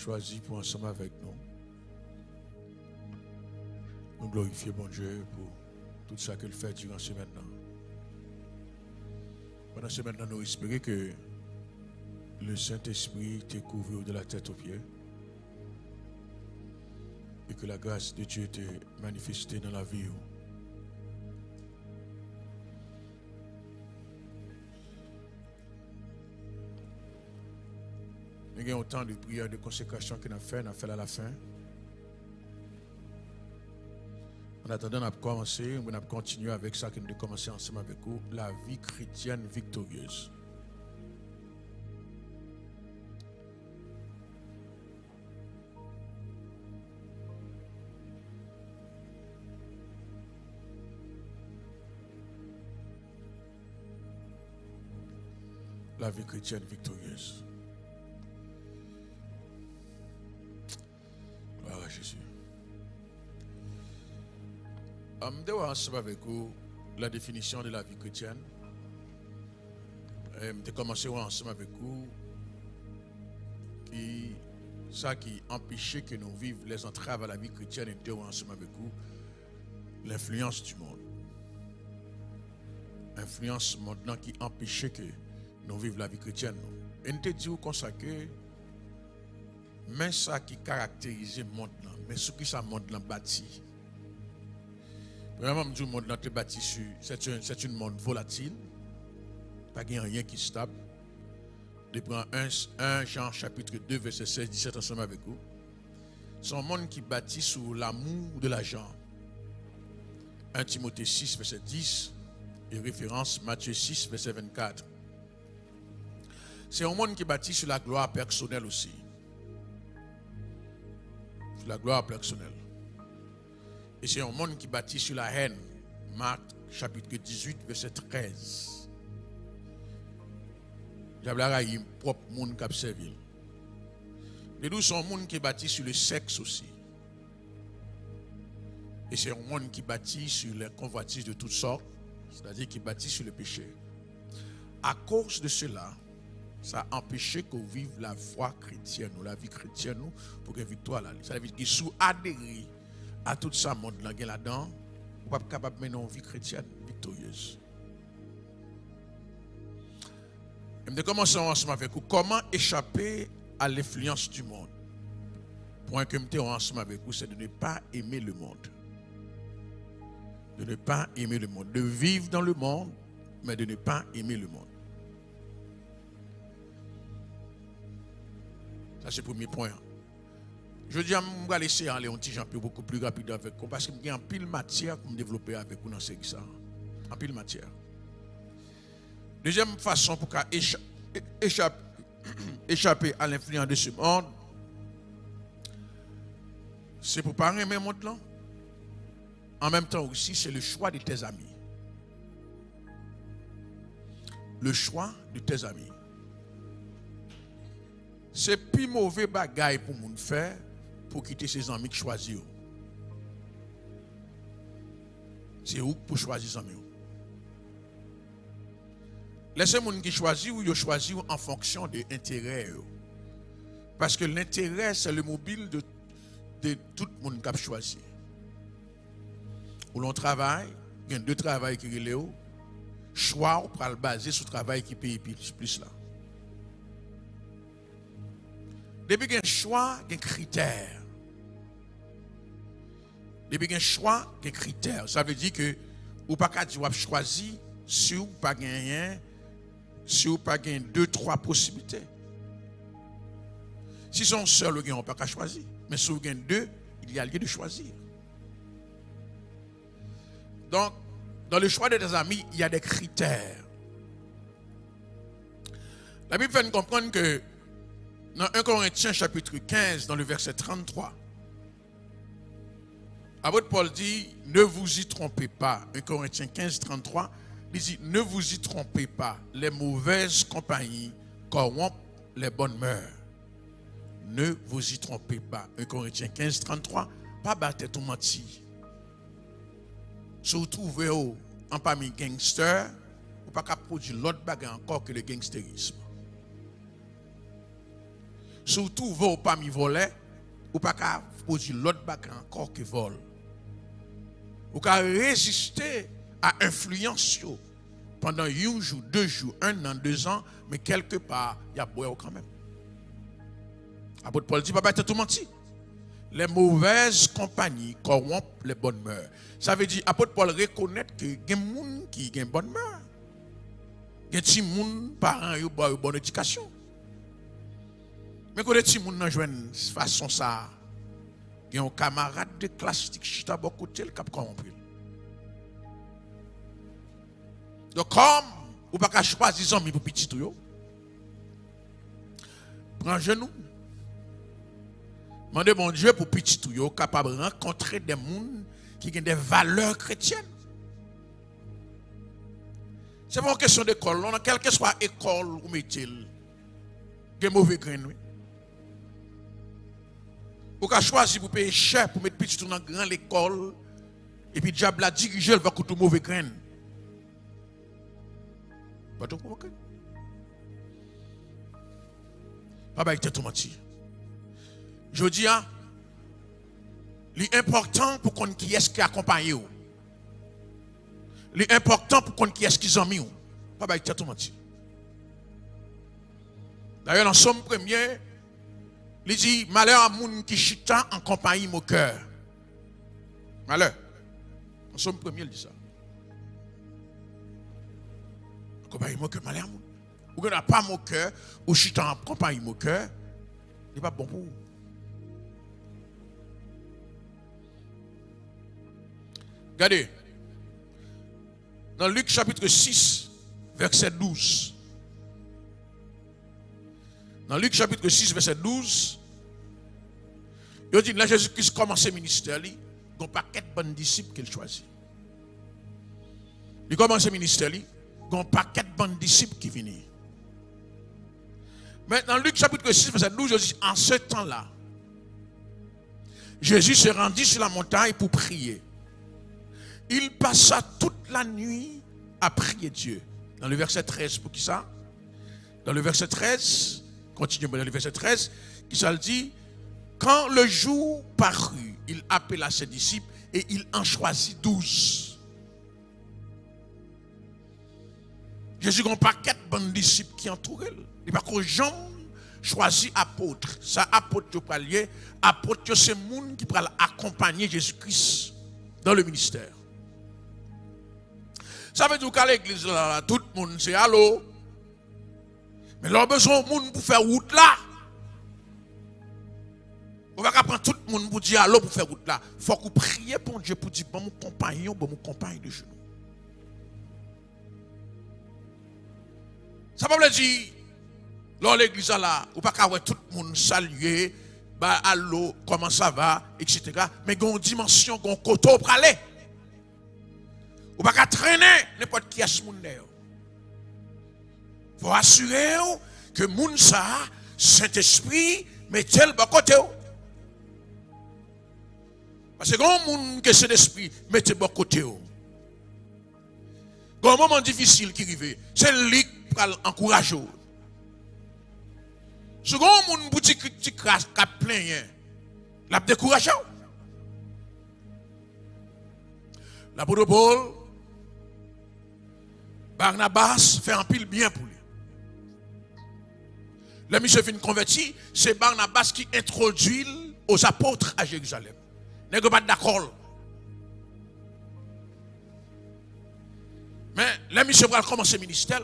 choisi pour ensemble avec nous. Nous glorifions bon Dieu pour tout ça qu'il fait durant ce semaine. Pendant ce semaine, nous espérons que le Saint-Esprit te couvre de la tête aux pieds et que la grâce de Dieu te manifestée dans la vie. Nous avons autant de prières de consécration qu'on a fait à la fin. En attendant, on a commencé, on a continué avec ça qu'on a commencé ensemble avec vous, la vie chrétienne victorieuse. La vie chrétienne victorieuse. Gloire à Jésus. Je vais ensemble avec vous la définition de la vie chrétienne. Je vais commencer ensemble avec vous ça qui empêchait que nous vivions les entraves à la vie chrétienne et de ensemble avec vous l'influence du monde. Influence maintenant qui empêchait que nous vivions la vie chrétienne. Et nous te disons comme ça que mais ça qui caractérise le monde, mais ce qui ça monde bâti. Premièrement, le monde est bâti sur c'est une monde volatile, pas rien qui est stable. Je prends 1 Jean chapitre 2 verset 16-17 ensemble avec vous. C'est un monde qui est bâti sur l'amour de l'argent. 1 Timothée 6 verset 10 et référence Matthieu 6 verset 24. C'est un monde qui est bâti sur la gloire personnelle aussi. Sur la gloire personnelle. Et c'est un monde qui est bâti sur la haine. Marc chapitre 18 verset 13. J'avais un propre monde qui a servi. Mais nous sommes un monde qui est bâti sur le sexe aussi. Et c'est un monde qui est bâti sur les convoitises de toutes sortes. C'est-à-dire qui est bâti sur le péché. À cause de cela, ça a empêché qu'on vive la foi chrétienne ou la vie chrétienne pour que victoire là. Ça veut dire qu'il sous adhérer à tout ça monde là-dedans, on pas capable de mener une vie chrétienne victorieuse. Et nous commençons ensemble avec vous. Comment échapper à l'influence du monde? Point que nous ensemble avec vous, c'est de ne pas aimer le monde. De ne pas aimer le monde. De vivre dans le monde, mais de ne pas aimer le monde. Ça, c'est le premier point. Je dis, je vais laisser aller un petit peu beaucoup plus rapide avec vous parce qu'il y a un pile matière pour me développer avec vous dans ce ça. Un pile matière. Deuxième façon pour échapper à l'influence de ce monde, c'est pour ne pas aimer le monde là. En même temps aussi, c'est le choix de tes amis. Le choix de tes amis. C'est plus mauvais bagaille pour moun faire pour quitter ses amis qui choisissent. C'est où pour choisir ses amis. Laissez les gens qui choisissent ou ils choisissent en fonction de l'intérêt. Parce que l'intérêt, c'est le mobile de tout le monde qui a choisi. Où l'on travaille, il y a deux travails qui sont choix pour le baser sur le travail qui paye plus là. Depuis qu'il y a un choix, il y a un critère. Depuis qu'il y a un choix, il y a un critère. Ça veut dire que ou pas qu'à dire choisir si ou pas gagner, si ou pas gagner 2-3 possibilités. Si son seul ou on pas qu'à choisir, mais si vous gagnez 2, il y a lieu de choisir. Donc, dans le choix de tes amis, il y a des critères. La Bible fait nous comprendre que dans 1 Corinthiens chapitre 15, dans le verset 33, apôtre Paul dit, ne vous y trompez pas. 1 Corinthiens 15, 33, il dit, ne vous y trompez pas. Les mauvaises compagnies corrompent les bonnes mœurs. Ne vous y trompez pas. 1 Corinthiens 15, 33, pas battre tout menti. Si vous trouvez en parmi gangsters, vous ne pouvez pas produire l'autre bagarre encore que le gangstérisme. Surtout, vous pas mi voler, ou pas qu'à poser l'autre bac encore que vole. Ou qu'à résister à influence pendant un jour, 2 jours, 1 an, 2 ans, mais quelque part, il y a boire quand même. Apôtre Paul dit, papa, t'as tout menti. Les mauvaises compagnies corrompent les bonnes mœurs. Ça veut dire, apôtre Paul reconnaît que il y a des gens qui ont une bonne mœurs. Il y a des gens, parents, qui ont une bonne éducation. Mais quand les gens ont une façon ça, il y a un camarade de classe qui est beaucoup de cap corrompu. Donc, comme vous ne pouvez pas choisir des amis pour petit tout, prends genou. Demandez mon Dieu pour petit tout, capable de rencontrer des gens qui ont des valeurs chrétiennes. Ce n'est pas une question d'école. Quelle que soit l'école ou métier, il y a des mauvais grains. Vous pouvez choisir pour payer cher pour mettre petit tout dans une grande école et puis le diable a dirigé, il va coûter mauvais grains. Pas tout pour Papa, il t'a tout menti. Je dis, l'important pour qu'on qui est-ce qui accompagne vous. L'important pour qu'on qui est-ce qui amis vous. Papa, il t'a tout menti. D'ailleurs, dans Somme 1er, il dit, malheur à moun qui chita en compagnie mon cœur. Malheur. Dans Somme 1er, il dit ça. En compagnie mon cœur, malheur à moun. Ou n'a pas mon cœur, ou chita en compagnie mon cœur, il n'est pas bon pour vous. Regardez, dans Luc chapitre 6, verset 12. Dans Luc chapitre 6, verset 12, il dit, là Jésus-Christ commence le ministère, il y a un paquet de bons disciples qu'il choisit. Il commence le ministère, il y a un paquet de bons disciples qui viennent. Maintenant, Luc chapitre 6, verset 12, il dit, en ce temps-là, Jésus se rendit sur la montagne pour prier. Il passa toute la nuit à prier Dieu. Dans le verset 13, pour qui ça? Dans le verset 13, continuons dans le verset 13, qui ça le dit, quand le jour parut, il appela ses disciples et il en choisit 12. Jésus n'a pas 4 bons disciples qui entourent. Il n'y a pas que Jean choisit apôtre. Ça, apôtre, apôtre, c'est le monde qui peut accompagner Jésus-Christ dans le ministère. Ça veut dire qu'à l'église, là, tout le monde c'est allô. Mais leur besoin de monde pour faire route là. On va pas prendre tout le monde pour dire allô pour faire route là. Il faut qu'on prie pour Dieu pour dire bon mon compagnon, bon mon compagne de genoux. Ça veut dire, dans l'église là, on va pas voir tout le monde saluer, bah allô, comment ça va, etc. Mais il y a une dimension, il y a un côté pour aller. Ou pas qu'à traîner n'importe qui a ce monde. Il faut assurer que moun ça, Saint-Esprit, mettez le bas côté. Parce que quand moun que Saint-Esprit, mettez le bas côté. Quand un moment difficile qui arrive, c'est lui qui encourage. Si quand moun boutique qui crasse, qui plein, l'a découragé. L'apôtre Paul, Barnabas fait un pile bien pour lui. Le monsieur fin converti, c'est Barnabas qui introduit aux apôtres à Jérusalem. N'est pas d'accord. Mais le monsieur va commencer le ministère.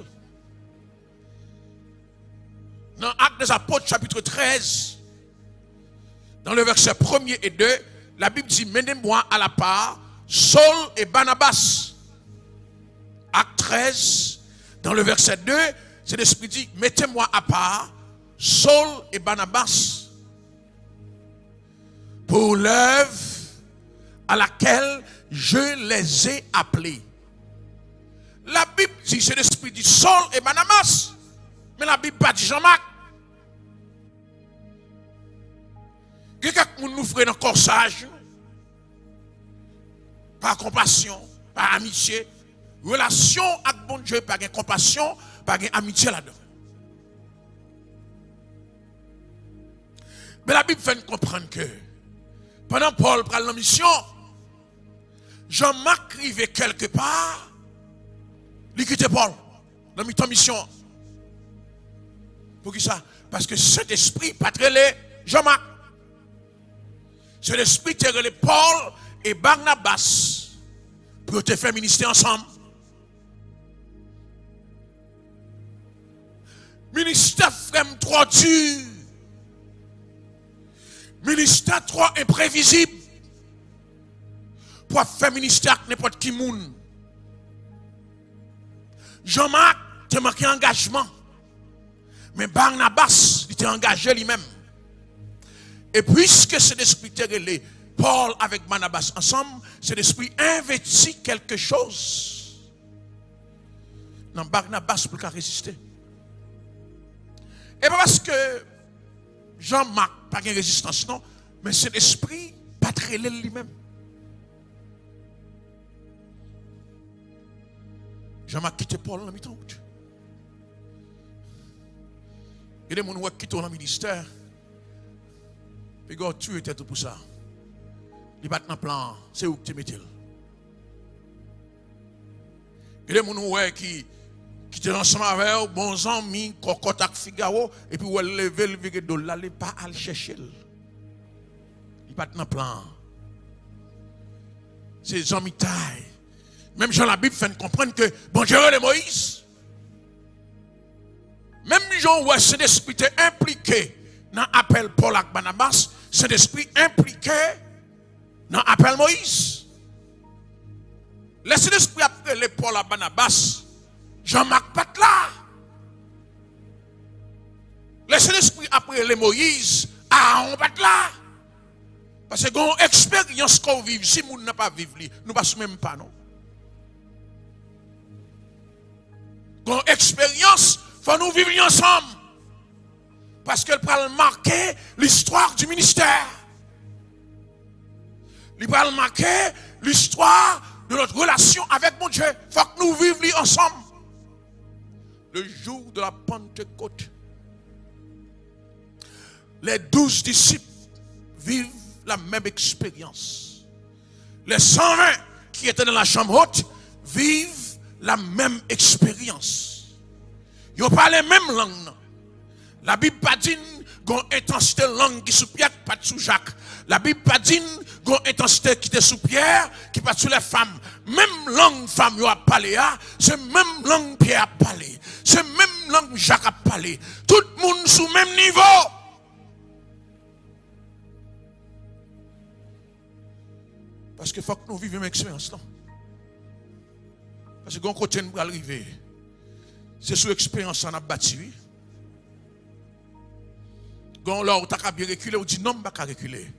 Dans Actes des Apôtres, chapitre 13, dans le verset 1er et 2, la Bible dit, menez-moi à la part Saul et Barnabas. Acte 13, dans le verset 2, c'est l'Esprit dit, mettez-moi à part Saul et Barnabas pour l'œuvre à laquelle je les ai appelés. La Bible dit, c'est l'Esprit dit Saul et Barnabas, mais la Bible pas dit Jean-Marc. Quelqu'un nous ferait dans le corsage, par compassion, par amitié. Relation avec bon Dieu, par compassion, par amitié là-dedans. Mais la Bible fait comprendre que pendant Paul prend la mission, Jean-Marc arrivait quelque part, il quittait Paul dans la mission. Pour qui ça? Parce que cet esprit pas très Jean-Marc. Cet esprit te relé Paul et Barnabas pour te faire ministère ensemble. Ministère frère trop dur. Ministère trop imprévisible. Pour faire ministère avec n'importe qui moun. Jean-Marc te manqué engagement. Mais Barnabas, il était engagé lui-même. Et puisque cet esprit te relé Paul avec Barnabas ensemble, cet esprit investit quelque chose dans Barnabas pour qu'il résister. Et pas parce que Jean-Marc n'a pas de résistance, non, mais cet esprit pas très lui-même. Jean-Marc quitté Paul dans le mi-temps. Il y a des gens qui quittent dans le ministère. Et quand tu étais tout pour ça. Il bat dans le plan, c'est où que tu mets. Il y a des gens qui étaient ensemble avec eux, bons amis, cocotte avec Figaro, et puis où elle lève le viré de là, il pas à le chercher. Il bat dans le plan. C'est des amis taille. Même Jean la Bible fait comprendre que bon Dieu est Moïse. Même Jean où cet esprit est impliqué dans l'appel Paul et Barnabas, cet esprit impliqué dans l'appel Moïse. Laissez l'esprit appeler Paul et Barnabas, Jean-Marc pas là. Laissez l'esprit appeler Moïse, Aaron pas là. Parce que une expérience qu'on vit, si nous n'a pas vivre, nous ne passons même pas non. Une expérience, il faut nous vivre ensemble. Parce qu'elle va marquer l'histoire du ministère. Elle va marquer l'histoire de notre relation avec mon Dieu. Il faut que nous vivions ensemble. Le jour de la Pentecôte, les 12 disciples vivent la même expérience. Les 120 qui étaient dans la chambre haute vivent la même expérience. Ils n'ont pas les mêmes langues. La Bible pas dit qu'on intensité langue qui sous Pierre, pas sous Jacques. La Bible pas dit qu'on intensité qui était sous Pierre, qui pas sous les femmes. Même langue femme yo a parlé, c'est même langue Pierre a parlé. C'est même langue Jacques a parlé. Tout le monde sous même niveau. Parce qu'il faut que nous vivions une expérience là. Parce que quand côté nous arriver, c'est sous expérience qu'on a bâti. Quand là, on a bien reculé, on dit non, on ne va pas reculer.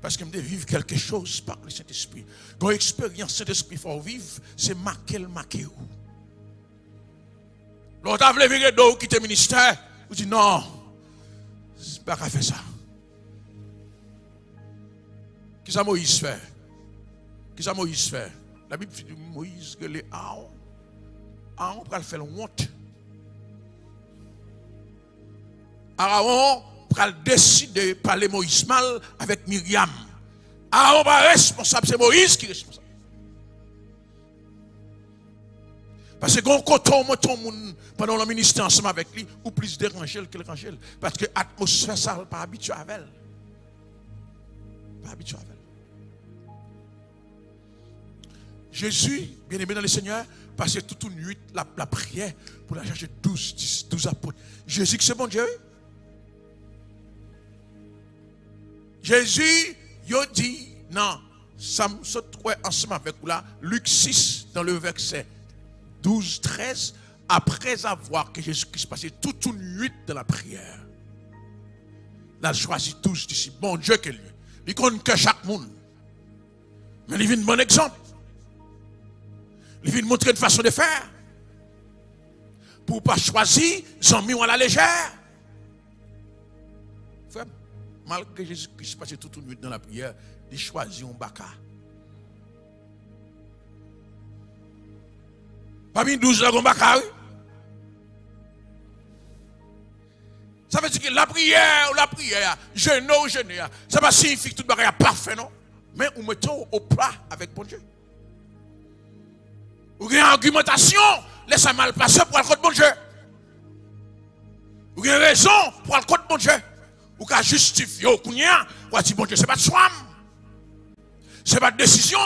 Parce que je vivre quelque chose par le Saint-Esprit. Quand l'expérience Saint-Esprit faut vivre, c'est marquer le marquer où. L'autre a voulu virer d'eau, quitter le ministère, on dit non, c'est pas qu'à faire ça. Qu'est-ce que Moïse fait? Qu'est-ce que Moïse fait? La Bible dit Moïse que les Aaron. Aaron va faire honte. Aaron va décider de parler Moïse mal avec Myriam. Aaron va responsable, c'est Moïse qui est responsable. Parce que quand on monte pendant le ministère ensemble avec lui, ou plus déranger que le rangel. Parce que l'atmosphère, ça n'est pas habitué avec elle. Pas habitué avec elle. Jésus, bien aimé dans le Seigneur, passait toute une nuit la prière pour la chercher 12 apôtres. Jésus, c'est bon Dieu. Jésus, il dit, non, ça me saute ensemble avec vous là, Luc 6, dans le verset 12, 13, après avoir que Jésus-Christ passait toute une nuit dans la prière, il a choisi 12 disciples. Bon Dieu que lui. Il connaît que chaque monde. Mais il vient un bon exemple. Il vient montrer une façon de faire. Pour ne pas choisir, ils ont mis à la légère. Frère, malgré Jésus-Christ passait toute une nuit dans la prière, il choisit un baka. Parmi 12 là, un baka, oui. Ça veut dire que la prière, jeûner ou jeûner, ça va signifier que tout le monde est parfait, non? Mais on met au plat avec bon Dieu. Ou une argumentation, laisse mal passer pour le côté bon Dieu. Ou une raison pour le côté bon Dieu. Ou qu'à justifier au kounia, ou à dire bon Dieu, c'est pas de choix. C'est pas de décision.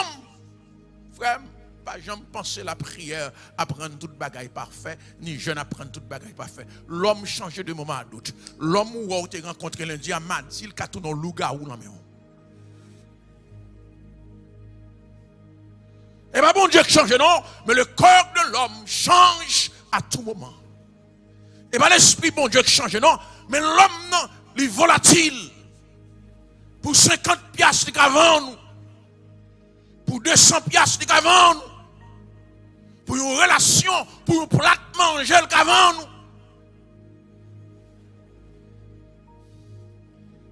Frère, pas jamais penser la prière, apprendre toute bagaille parfait, ni jeune apprendre toute bagaille parfait. L'homme change de moment à d'autres. L'homme où on te rencontré lundi à Mad, il a tout dans le loup-garou dans maison. Et pas bon Dieu qui change, non, mais le corps de l'homme change à tout moment. Et pas l'esprit bon Dieu qui change, non, mais l'homme, non, il est volatile. Pour 50 piastres de avant nous. Pour 200 piastres de avant nous. Pour une relation, pour un plat manger qu'avant nous.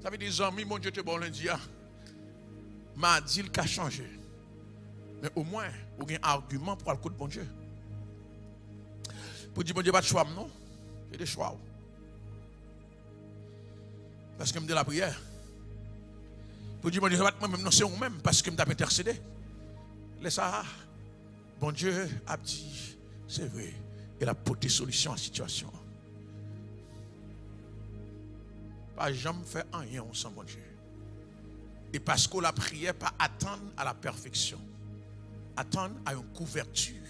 Ça veut dire, des amis, mon Dieu te bon lundi, m'a dit qu'il a changé. Mais au moins, vous avez un argument pour le coup de bon Dieu. Pour dire, bon Dieu, pas de choix, non? J'ai des choix. Parce que je me dis la prière. Pour dire, bon Dieu, moi-même, non, c'est vous-même, parce que je m'ai intercédé. Laisse ça. Bon Dieu a dit, c'est vrai, il a porté solution à la situation. Pas jamais fait rien sans bon Dieu. Et parce que la prière, pas attendre à la perfection. Attendre à une couverture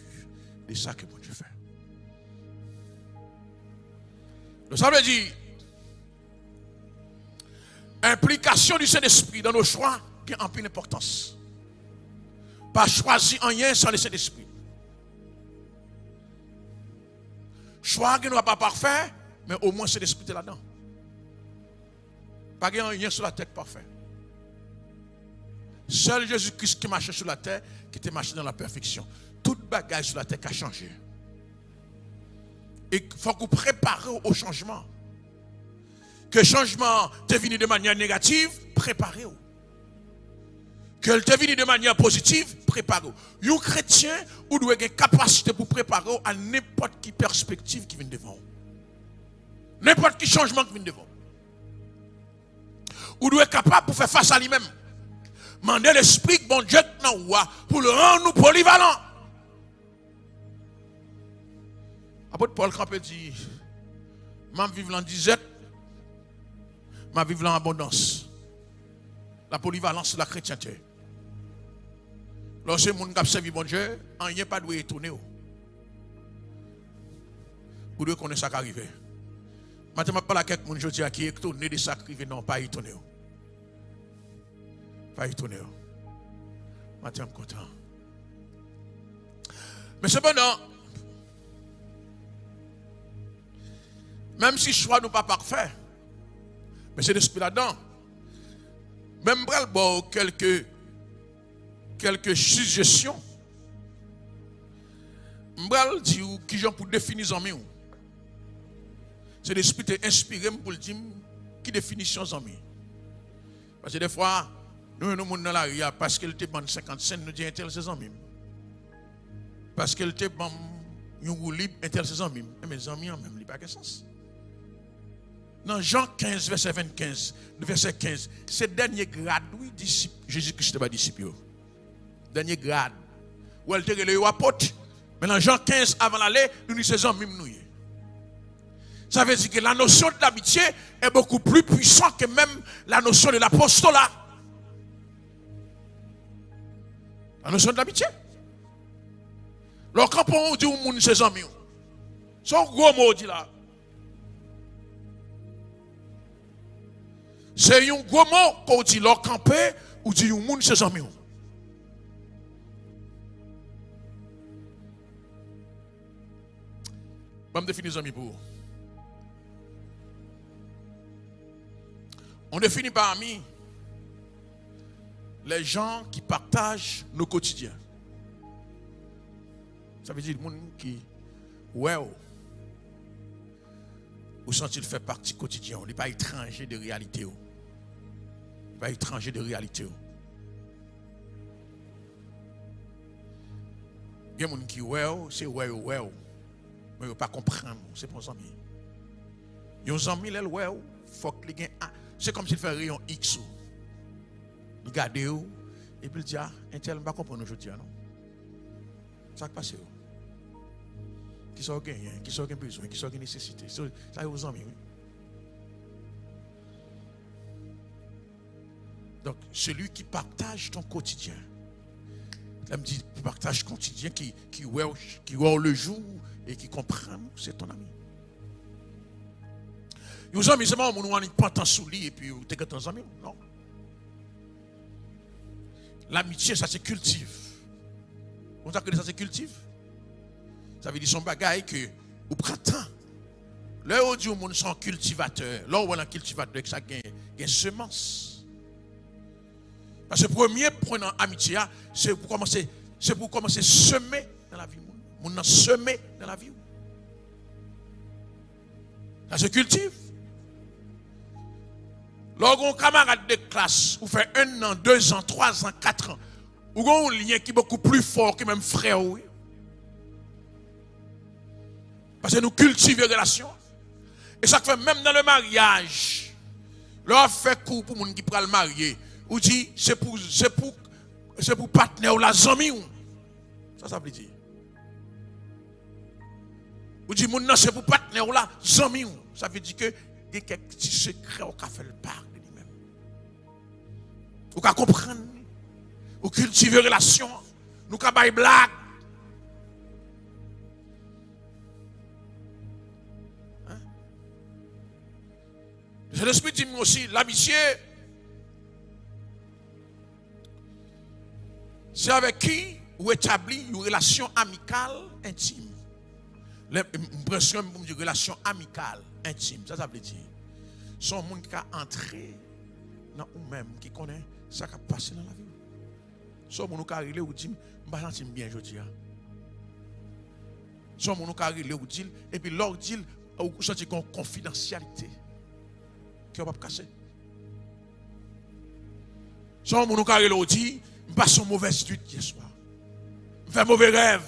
de ça que bon Dieu fait. Donc ça veut dire, implication du Saint-Esprit dans nos choix qui a une peu d'importance. Pas choisir rien sans le Saint-Esprit. Choix qui n'est pas parfait, mais au moins c'est l'Esprit là-dedans. Pas rien sur la tête parfait. Seul Jésus-Christ qui marchait sur la terre, qui était marché dans la perfection. Toute bagage sur la terre qui a changé. Et il faut que vous préparez au changement. Que le changement te vienne de manière négative, préparez-vous. Que le te vienne de manière positive, préparez-vous. Un chrétien, vous devez avoir une capacité pour préparer à n'importe quelle perspective qui vient devant vous. N'importe quel changement qui vient devant vous. Vous devez être capable pour faire face à lui-même. Mandez l'esprit bon Dieu pour le rendre nous polyvalent. Apôtre Paul Campé dit, je vivre en disette, je vivre en abondance. La polyvalence de la chrétienté. Lorsque les gens qui servent bon Dieu, rien pas doit étonner. Vous devez connaître ça qui arrive. Maintenant, je parle à quelqu'un qui est étonné de ça qui arrive, non, pas étonné. Pas étonné. Maintenant, je suis content. Mais cependant, même si le choix n'est pas parfait, mais c'est l'esprit là-dedans. Même bon, quelques suggestions. Je dis qui j'en pour définir en mieux. C'est l'esprit qui est inspiré pour le dire qui définition en mieux. Parce que des fois, nous sommes dans la rue parce qu'elle te bande 50 cents, nous disons intel ses amis. Parce qu'elle te bande un roue libre, intel ses amis. Et mes amis en même, il n'y a pas de sens. Dans Jean 15, verset 25, verset 15, c'est le dernier grade, oui, Jésus-Christ n'est pas disciple. Dernier grade. Où elle te relève apôtre. Mais dans Jean 15, avant l'aller, nous disons ses amis nous. Ça veut dire que la notion de l'amitié est beaucoup plus puissante que même la notion de l'apostolat. La notion de l'amitié. Alors quand on dit au monde ses amis, c'est un gros mot dit là. C'est un gros mot qu'on dit leur camper ou dit au monde ses amis. Je vais définir les amis pour vous. On définit par amis les gens qui partagent nos quotidiens. Ça veut dire les gens qui, ouais, ou sont-ils fait partie quotidienne. On n'est pas étranger de réalité. Pas étranger de réalité. Il y a des gens qui, ouais, c'est ouais, mais ils ne pas comprendre, c'est pour ça. Yon ami l'el ouais, faut que les c'est comme s'il fait un rayon X. Il garde où et puis il dit ah, un tel pas comprendre aujourd'hui non. Ça qui passe où? Qui sont gagnant, qui sont gagnant besoin, qui sont gagnant nécessité. Ça y aux amis. Donc celui qui partage ton quotidien. Elle me dit partage quotidien qui voit le jour et qui comprend, c'est ton ami. Vous amis, c'est pas un pantin sous lit et puis vous êtes ton ami. Non. L'amitié, ça se cultive. Vous savez que ça se cultive? Ça veut dire son bagaille que vous prenez temps. Là où dit que sont cultivateurs, là où on a un cultivateur, ça gagne semence. Parce que le premier point d'amitié, c'est pour commencer à semer dans la vie. On a semé dans la vie. Ça se cultive. Lorsqu'on camarade de classe, vous fait 1 an, 2 ans, 3 ans, 4 ans, vous avez un lien qui est beaucoup plus fort que même frère. Oui. Parce que nous cultivons les relations. Et ça fait même dans le mariage, là, on fait coup pour les gens qui prennent le marier. Ou dit, c'est pour partenaire ou la zami. Ça veut dire. Ou dit, c'est pour partenaire ou la zami. Ça veut dire que il y a quelques petits secrets au café le part de lui-même. Ou qu'à comprendre. Ou cultiver relation. Nous qu'à bailler blague. Hein? L'Esprit dit aussi, l'amitié, c'est avec qui vous établissez une relation amicale intime. L'impression de relation amicale intime, ça veut dire. Son monde qui a entré dans vous-même, qui connaît ça qui a passé dans la vie. Son monde qui a arrivé ou dit, je me sens bien aujourd'hui. Son monde qui a arrivé ou dit, et puis l'autre dit, vous sentez une confidentialité qui ne va pas casser. Son monde qui a arrivé ou dit, je passe une mauvaise nuit hier soir. Je fais un mauvais rêve.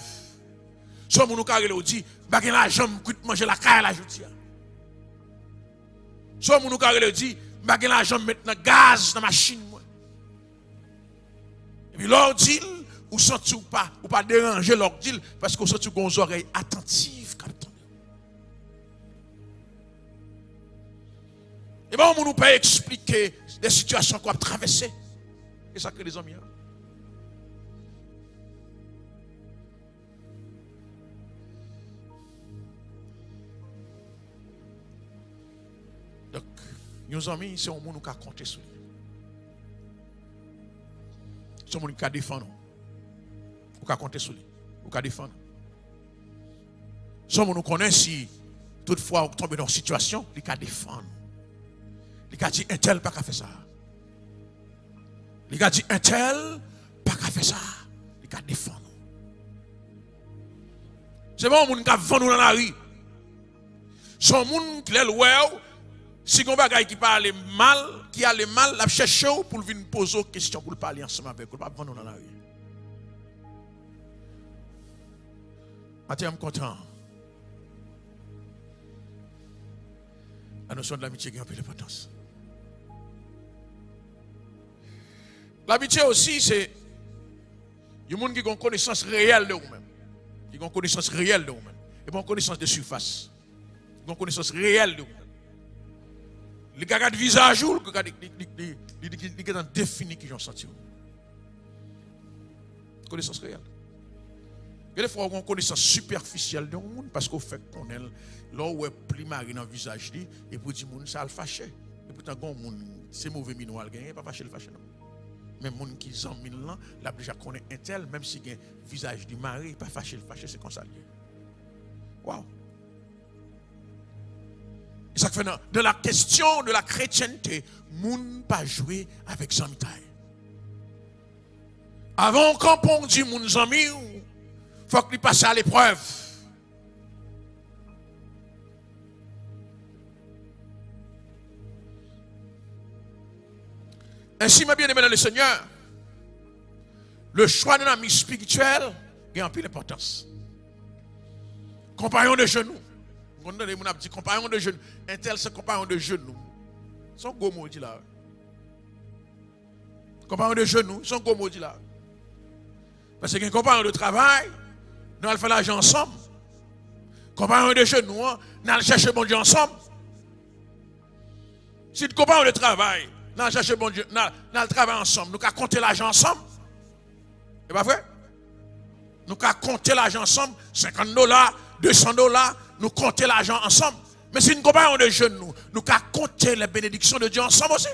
Son monde qui a arrivé ou dit, je vais l'argent, je vais manger la caille la journée. Son monde qui a arrivé ou dit, je vais l'argent, mettre dans gaz dans la machine. Et puis l'autre dit, ou senti ou pas déranger l'autre dit, parce que vous sentez vos oreilles attentives. Et bien, on ne peut pas expliquer des situations qu'on a traversées. Et ça que les hommes. Donc, nos amis, c'est un monde qui a compté sur lui. C'est un monde qui a défendu. Qui a compté sur lui. Qui a défendu. C'est un monde qui connaît si toutefois on tombe dans une situation, il a défendu. Il a dit un tel pas qu'à faire ça. Il a dit un tel pas qu'à faire ça. Il a défendu. C'est bon, moun qui a vendu dans la rue. Son moun qui est loin, si on va qui parle mal, qui a le mal, la cherche pour venir poser une question pour parler ensemble avec vous, pas vendre dans la rue. Maintenant, je suis content. La notion de l'amitié qui a un peu d'importance. L'amitié aussi, c'est les gens qui ont une connaissance réelle de vous-même. Qui ont une connaissance réelle de vous-même. Et pas une connaissance de surface. Ils ont une connaissance réelle de vous-même. Les gars de visage, les gars définis qui ont senti. Connaissance réelle. Et des fois, on a une connaissance superficielle de vous parce qu'on fait qu'on est là où est plus marine dans le visage et pour dire que ça le fâche. Et pourtant, c'est mauvais minois, il pas fâché le fâché. Même les gens qui sont là, la déjà connaît un tel, même si il y a un visage du mari, pas fâché le fâché, c'est comme ça. Waouh! Et ça fait de la question de la chrétienté, moun pas jouer avec Zamitaï. Avant qu'on dit moun zami, il faut qu'il passe à l'épreuve. Ainsi, mes bien-aimés dans le Seigneur, le choix d'un ami spirituel a un peu d'importance. Compagnon de genoux, On a dit compagnon de jeunes. Un tel, c'est compagnon de jeunes. Son gros mot dit là. Compagnon de jeunes, son gros mot dit là. Parce que compagnon de travail, nous allons faire l'argent ensemble. Compagnon de jeunes, nous allons chercher bon Dieu ensemble. Si nous compagnon de travail, nous allons chercher bon Dieu, nous allons travailler ensemble. Nous allons compter l'argent ensemble. C'est pas vrai? Nous allons compter l'argent ensemble. $50, $200, nous compter l'argent ensemble. Mais si nous compagnon de jeunes, nous allons compter les bénédictions de Dieu ensemble aussi.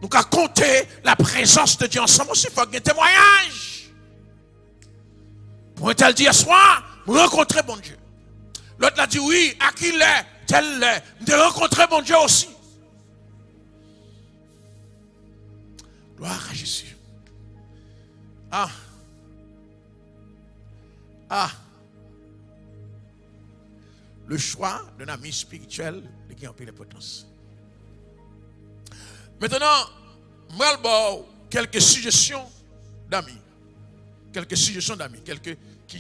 Nous allons compter la présence de Dieu ensemble aussi. Il faut qu'il y ait un témoignage. Pour un tel dire soir, nous rencontrer bon Dieu. L'autre a dit oui, à qui l'est, tel l'est. Nous rencontrer bon Dieu aussi. Gloire à Jésus. Ah. Le choix d'un ami spirituel qui a une importance. Maintenant, moi, quelques suggestions d'amis. Quelques suggestions d'amis. Quelques qui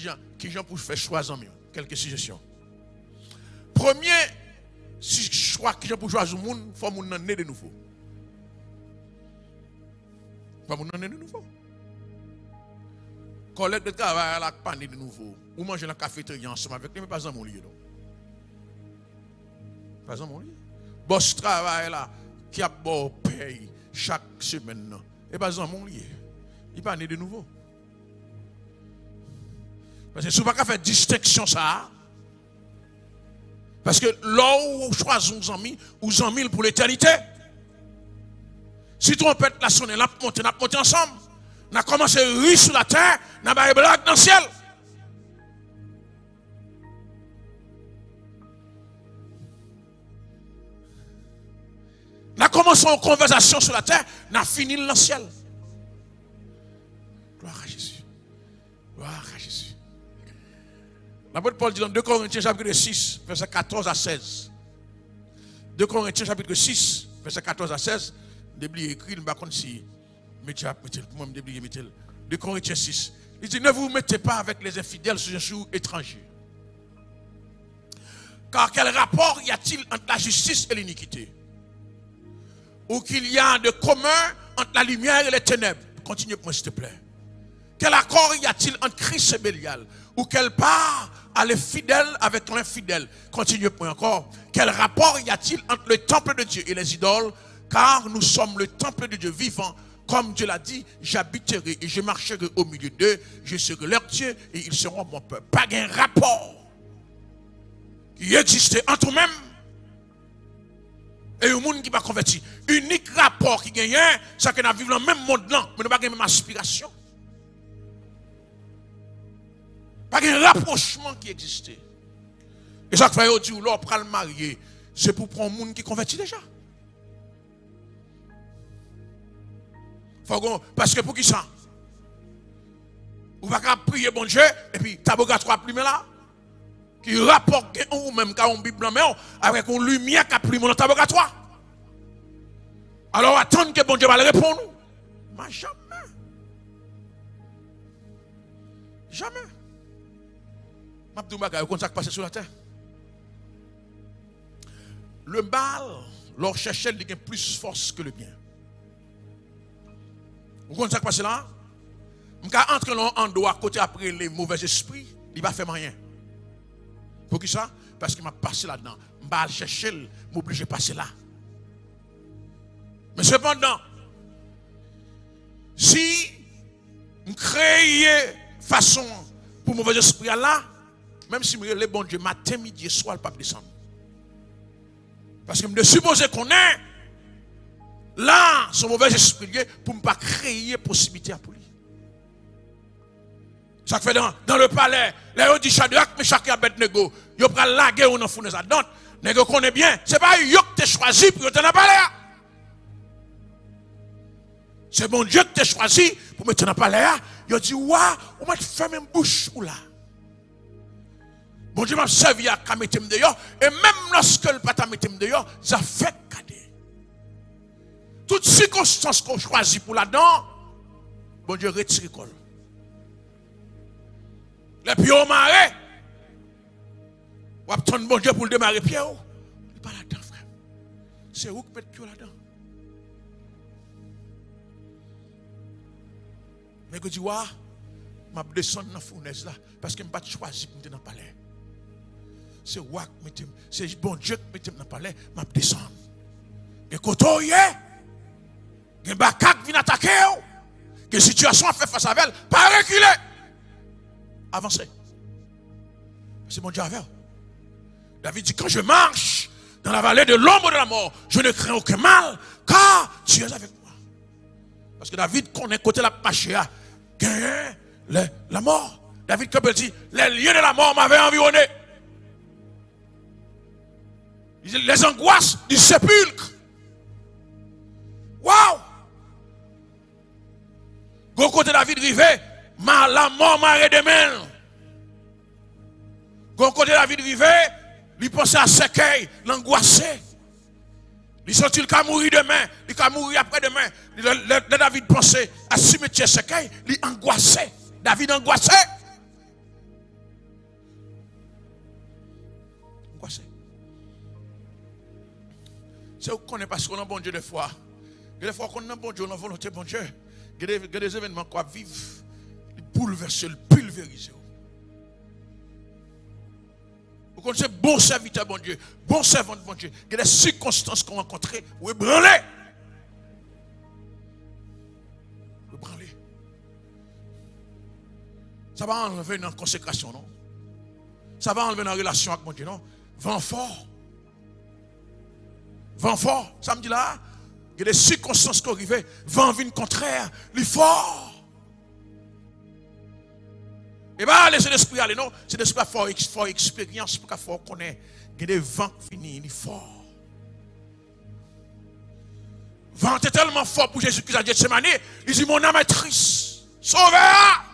gens pour faire choisir d'amis. Quelques suggestions. Premier choix qui gens pour choisir le monde, il faut qu'on ait de nouveau. Il faut qu'on ait de nouveau. Collègue de travail, elle a pas de nouveau. Ou manger dans la cafétéria ensemble avec lui, mais pas dans mon lieu. Pas dans mon lieu. Boss travail là, qui a bon paye chaque semaine, et pas dans mon lieu. Il pas né de nouveau. Parce que si vous ne pouvez pas faire distinction ça, parce que là où vous choisissez vos amis, vous amis pour l'éternité. Si trompette la sonne, la monter ensemble. On a commencé à rire sur la terre, on a fait blague dans le ciel. On a commencé une conversation sur la terre, on a fini dans le ciel. Gloire à Jésus. Gloire à Jésus. L'apôtre Paul dit dans 2 Corinthiens chapitre 6, verset 14 à 16. 2 Corinthiens chapitre 6, verset 14 à 16. Débli écrit, je ne sais pas si moi je déblier 2 Corinthiens 6. Il dit, ne vous mettez pas avec les infidèles sous un joug étranger. Car quel rapport y a-t-il entre la justice et l'iniquité? Ou qu'il y a de commun entre la lumière et les ténèbres? Continue pour moi s'il te plaît. Quel accord y a-t-il entre Christ et Bélial? Ou quelle part a les fidèles avec l'infidèle? Continue pour moi encore. Quel rapport y a-t-il entre le temple de Dieu et les idoles? Car nous sommes le temple de Dieu vivant. Comme Dieu l'a dit, j'habiterai et je marcherai au milieu d'eux, je serai leur Dieu et ils seront mon peuple. Pas un rapport qui existait entre eux-mêmes et le monde qui va convertir. Unique rapport qui gagne, c'est que nous vivons dans le même monde là, mais nous n'avons pas la même aspiration. Pas un rapprochement qui existait. Et ça fait aujourd'hui, l'on prend le marié, c'est pour prendre un monde qui convertit déjà. Parce que pour qui ça? Vous ne pouvez pas prier bon Dieu et puis taboga 3 plumes là qui rapporte ou même quand on Bible avec une lumière qui a pris mon taboga 3. Alors attendre que bon Dieu va le répondre. Mais jamais. Jamais. Je vais vous ça qui passe sur la terre. Le mal, leur cherchait, il a plus force que le bien. Vous comprenez ça qui passe là? Quand entre en dehors, côté après les mauvais esprits, il va faire rien. Pour qui ça? Parce qu'il m'a passé là-dedans. Je vais aller chercher, m'oblige de passer là. Mais cependant, si je crée façon pour mauvais esprit là, même si je le bon Dieu, matin, midi et soir, le pape descend. Parce que je suppose qu'on est là, son mauvais esprit pour ne pas créer possibilité pour lui. Ça fait dans le palais, là on dit Shadrach, mais chacun a Abednego, il prend la guerre ou non fou ça. Donc, nego connaît bien, c'est pas eux qui t'es choisi pour te dans le palais. C'est bon Dieu qui t'a choisi pour mettre dans le palais. Il dit waouh, on m'a fermé une bouche ou là. Bon Dieu m'a servi à mettre dehors et même lorsque le pata mettre dehors, ça fait cadet. Toutes circonstances qu'on choisit pour là-dedans, bon Dieu retire l'école. Les puis au marais, Ou attendre bon Dieu pour le démarrer pied. Il n'est pas là-dedans, frère. C'est où que mettre pied là-dedans? Mais que dit, ouais, je descends dans la fournaise là, parce que je ne pas choisi pour me dans le palais. C'est bon Dieu qui me dans le palais, je descends. Et quand il y a des bakak qui viennent attaquer, que la situation a fait face à elle, pas reculer. Avancez. C'est mon Dieu avec. David dit, quand je marche dans la vallée de l'ombre de la mort, je ne crains aucun mal, car tu es avec moi. Parce que David connaît côté la marché, la mort. David, comme il dit, les lieux de la mort m'avaient environné. Les angoisses du sépulcre. Waouh! Go côté David rivé, la mort m'a redemain. Go côté David rivé, il pensait à séquelles, l'angoissé. Il sentit qu'il va mourir demain, il va mourir après-demain. Le David pensait à cimetière séquelles, il angoissé. David angoissé. Angoissé. C'est où qu'on est parce qu'on a un bon Dieu des fois. Des fois qu'on a un bon Dieu, on a volonté bon Dieu. Il y a des événements qu'on vivre, ils bouleversent, ils pulvérisent. Vous connaissez bon serviteur bon Dieu, bon servant de bon Dieu. Il y a des circonstances qu'on rencontre, vous ébranlez. Vous ébranlez. Ça va enlever une consécration, non? Ça va enlever une relation avec mon Dieu, non? Vent fort. Vent fort. Samedi là, il y a des circonstances qui arrivent, vent vient contraire, il fort. Et bien, laissez l'esprit aller, non? C'est l'esprit fort expérience pour qu'on connaisse. Il y a des vents qui finissent, il est fort. Vent est tellement fort pour Jésus-Christ à Gethsemane, il dit, mon âme est triste. Sauvez-la!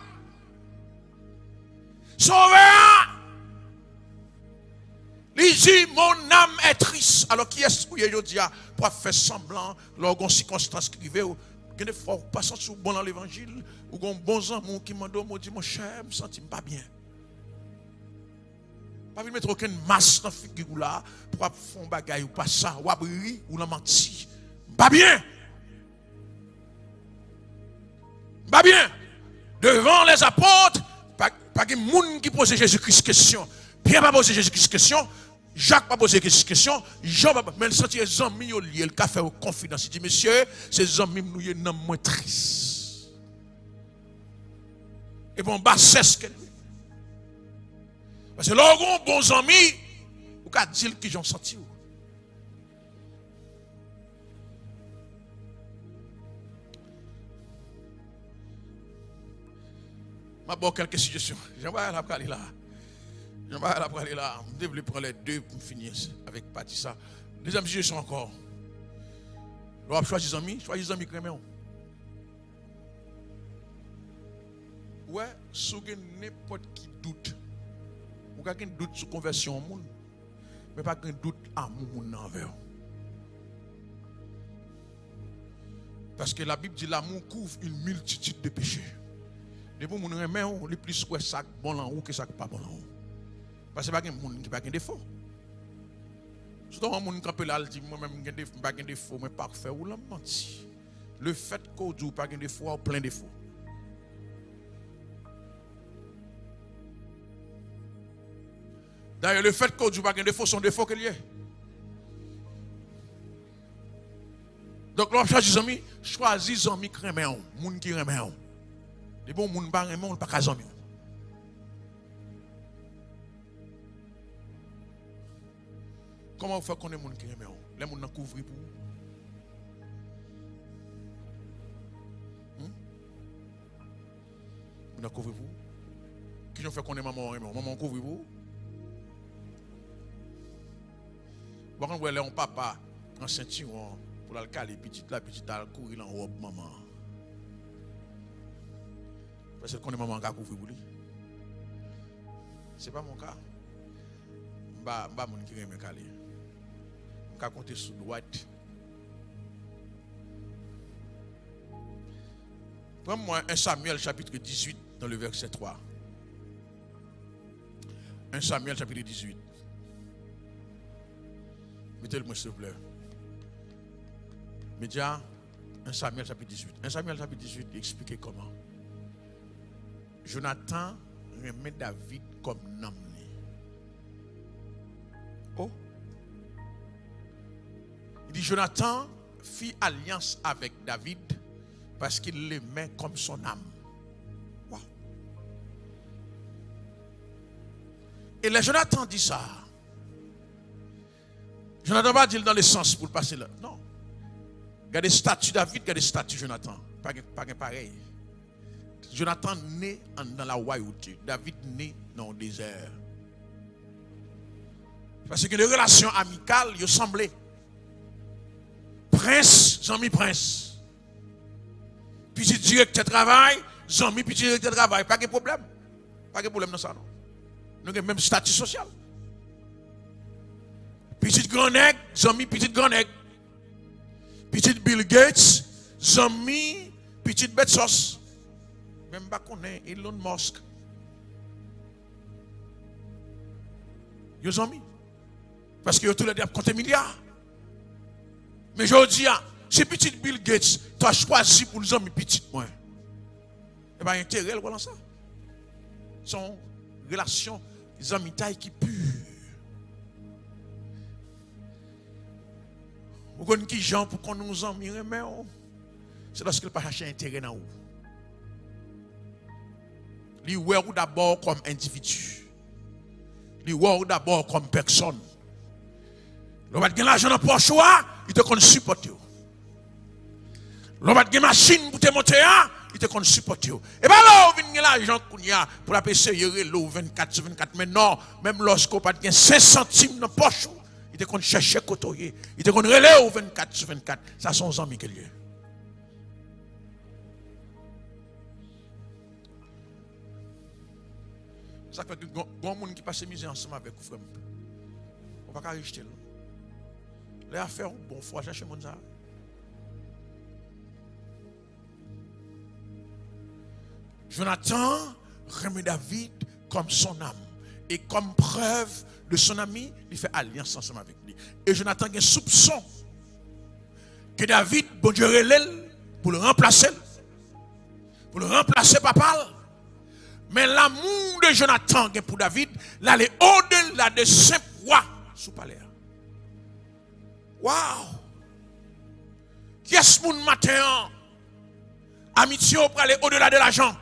Sauvez-la! Il dit, mon âme est triste. Alors, qui est-ce que je dis pour faire semblant, lorsqu'on circonstance qui arrive, il y a des fois, on passe sur bon dans l'évangile, ou un bon amour qui m'a dit, mon cher, je me sens pas bien. Pas de mettre aucune masse dans la figure là, pour faire un bagage ou pas ça, ou abri, ou la menti. Pas bien. Pas bien. Devant les apôtres, pas de monde qui pose Jésus-Christ question. Pierre pas posé Jésus-Christ question. Jacques pas posé question. Jean pas. Mais le sentier les amis lié le café au confidence. Il dit monsieur, ces amis nous y sont moins tristes. Et bon bah c'est ce que parce que là on bons amis ou qu'a dire qu'ils ont senti. Je vais quelques suggestions. J'aimerais la parler là. J'aimerais la parler là. Je vais prendre les deux pour finir avec Patissa. Deuxième suggestion encore. On va choisir des amis crémés. Ouais, si vous avez n'importe qui doute, vous avez un doute sur la conversion au monde, mais pas un doute à mon envers. Parce que la Bible dit l'amour couvre une multitude de péchés. Les gens qui ont les plus ouais ça bon en haut que ça pas bon en haut. Parce que pas un monde qui pas un défaut. Surtout un monde qui peut là dit moi même pas un défaut mais parfait ou l'a menti. Le fait qu'on dit pas un défaut ou plein défaut. D'ailleurs le fait qu'on dit pas un défaut son défaut qu'il y a. Donc l'on choisit amis, choisis amis qui remet on, monde qui remet on. Les bons moun pas remet on pas ka amis. Comment vous faites qu'on est moun qui remet on? Les moun nan couvrir pour vous. Moun couvrir pour. Qui ont fait qu'on est maman remet on? Maman couvrir pour. Bon quand vous allez on papa en ceinture pour la caler petite la petite à courir en robe maman. Parce que qu'on est maman qui a couvrir pour lui. C'est pas mon cas. Bah mon qui remet caler. On va compter sur droite. Prends-moi 1 Samuel chapitre 18 dans le verset 3. 1 Samuel chapitre 18. Mettez-le-moi s'il vous plaît. Média, 1 Samuel chapitre 18. 1 Samuel chapitre 18 explique comment. Jonathan remet David comme nom. Oh. Il dit Jonathan fit alliance avec David parce qu'il l'aimait comme son âme. Wow. Et le Jonathan dit ça. Jonathan va dire dans le sens pour le passer là. Non. Regardez le statut David, regardez le statut Jonathan. Pas pareil. Jonathan né dans la royauté. David né dans le désert. Parce que les relations amicales, ils semblaient. Prince, Jean-Mi Prince. Petit directeur de travail, Jean-Mi petit directeur de travail. Pas de problème. Pas de problème dans ça, non. Nous avons le même statut social. Petit grand nègre, Jean-Mi petit grand nègre. Petit Bill Gates, Jean-Mi petit bête sauce. Même pas qu'on est Elon Musk. Ils ont mis. Parce que tout le monde a compté milliards. Mais je dis, si petit Bill Gates, tu as choisi pour les hommes petits, moi. Et bien, intérêt, voilà ça. Son relation, les hommes qui pure. Vous connaissez qui gens pour qu'on nous en mire, mais c'est parce qu'il n'a pas cherché intérêt dans vous. Il voit d'abord comme individu. Il voit d'abord comme personne. L'on va gagner l'argent dans poche, il te compte supporter. L'on va gagner machine pour te monter, il te compte supporter. Et bien là, on va gagner l'argent pour la PC, il y a l'eau 24 sur 24. Mais non, même lorsqu'on va gagner 5 centimes dans poche, il te compte chercher côté. Il te compte relais au 24 sur 24. Ça sont des amis qu'il y a. Ça fait que les gens qui passent misère ensemble avec vous, frère. On va pas rejeter. Les affaires, bon, il faut chercher mon ça. Jonathan remet David comme son âme. Et comme preuve de son ami, il fait alliance ensemble avec lui. Et Jonathan a un soupçon que David, bon Dieu, relève pour le remplacer. Pour le remplacer, papa. Mais l'amour de Jonathan pour David, là, il est au-delà de 5 rois sous palais. Waouh! Qui est-ce que matin? Amitié pour aller au-delà de l'argent.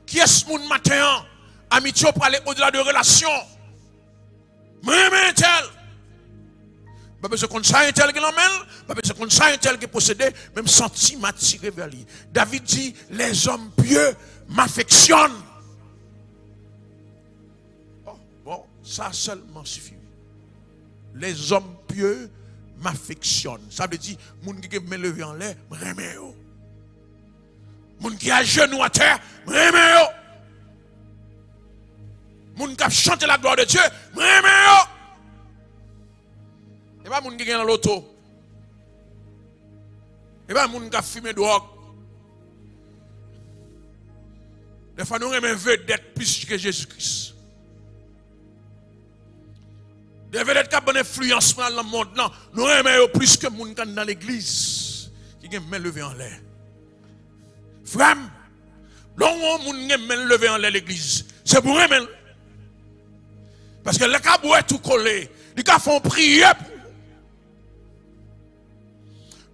Qui est-ce que matin? Amitié pour aller au-delà de relations. Même tel. Pas besoin qu'on sache un tel qui l'emmène, pas besoin qu'on sache un tel qui possède, même sentiment tiré vers lui. David dit, les hommes pieux m'affectionnent. Oh, bon, ça seulement suffit. Les hommes pieux m'affectionnent. Ça veut dire, moun qui me levé en l'air, me remet. Moun qui a genoux à terre, me remet. Moun qui a chanté la gloire de Dieu, me remet. Et pas moun qui gagne dans l'auto. Et pas moun qui a fumé drogue. Des fois, nous remet vedette plus que Jésus-Christ. Des vedettes qui ont une influence dans le monde, non, nous remet plus que moun qui dans l'église. Qui gagne main levée en l'air. Frère, l'on moun gagne main levée en l'air l'église. C'est pour remettre. Parce que le cabou est tout collé. Les gars font prier.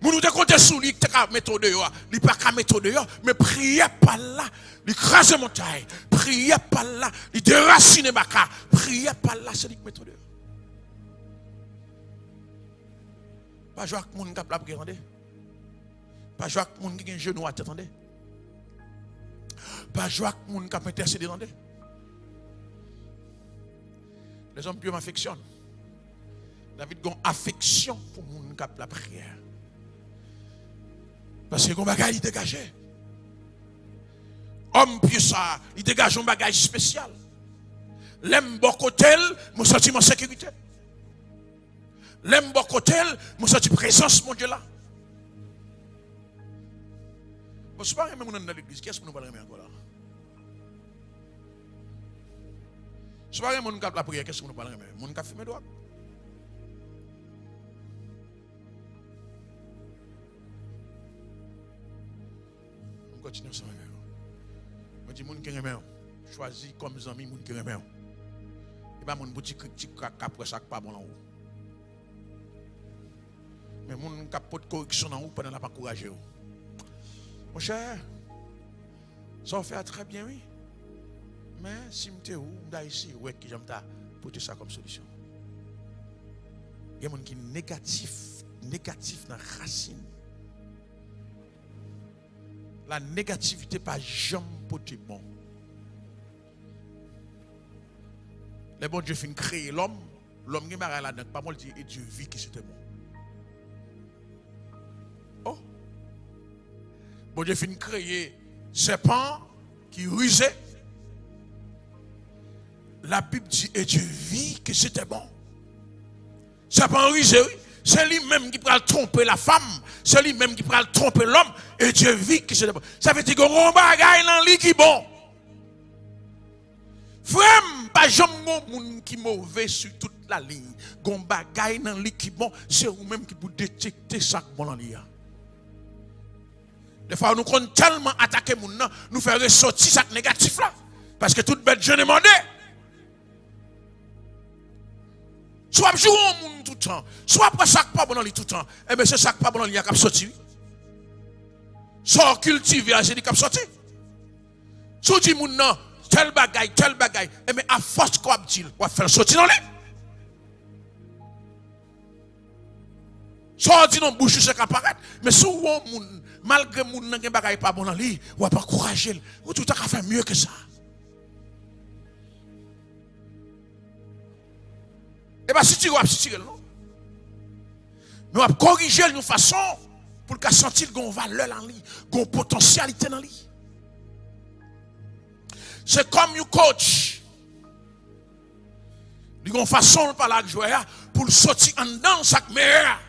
Nous nous compté sur lui, il ne mettre dehors. Il ne pas qu'à mettre dehors, mais priez par là. Il crase montagne. Priez par là. Il déracine baka. Priez par là, c'est lui qui mettre dehors. Pas jouer avec les gens qui ont regardé. Pas jouer avec les gens qui ont un genou à tête. Pas jouer avec les gens qui ont intercédé. Les hommes pieux m'affectionnent. David a une affection pour les gens qui ont la prière. Parce que le bagage il dégagé. Homme pieux ça, il dégage un bagage spécial. L'aime bocotel, mon sentiment de sécurité. L'aime bocotel, mon sentiment de présence, mon Dieu là. Bon, c'est pas même dans l'église, qu'est-ce que nous parlons encore là? C'est pas même mon cap la prière, qu'est-ce que nous parlons même? Mon cap fumer droit. continue ensemble avec vous. Je dis, moun qui remet, choisis comme amis, moun qui remet. Et pas moun boutique critique après ça pas bon en haut. Mais moun qui porte correction en haut pendant la pas encourager. Mon cher, ça fait très bien, oui. Mais si je suis où, je suis ici, ouais, qui j'aime porter ça comme solution. Il y a des gens qui sont négatifs dans la racine. La négativité pas jamais porter bon. Les bons Dieu fin créer l'homme qui m'a là-dedans, pas mal dit, et Dieu vit que c'était bon. Oh! Bon Dieu fin créer serpent qui rusait. La Bible dit, et Dieu vit que c'était bon. Serpent rusé, oui. C'est lui-même qui peut tromper la femme. C'est lui-même qui peut tromper l'homme. Et Dieu vit que c'était bon. Ça veut dire que on bagaille dans lui qui bon. Frère, pas jamais moun qui mauvais sur toute la ligne. Gon bagaille dans lui qui bon, c'est vous-même qui peut détecter ça bon dans lui. Des fois nous comptons tellement attaquer moun nan, nous faire ressortir ça négatif là parce que toute bête je demandé. Soit jouer au monde tout le temps, soit après ça pas bon dans lui tout le temps. Eh bien c'est ça pas bon dans lui a cap sorti. Soit cultiver, c'est lui cap sorti. Soit dit moun nan tel bagaille, eh bien à force quoi dit, on va faire sortir dans lui. Soit dit non bouche c'est apparaître, mais souvent moun malgré moun nan gen bagaille pas bon dans lui, on va pas encourager, ou tout à faire mieux que ça. Et bien si tu vas non. Mais on va corriger de façon pour qu'à sentir qu'on valeur en lui, qu'on potentialité dans lui. C'est comme un coach. Il y a une façon par la jouer pour sortir en dedans chaque meilleur.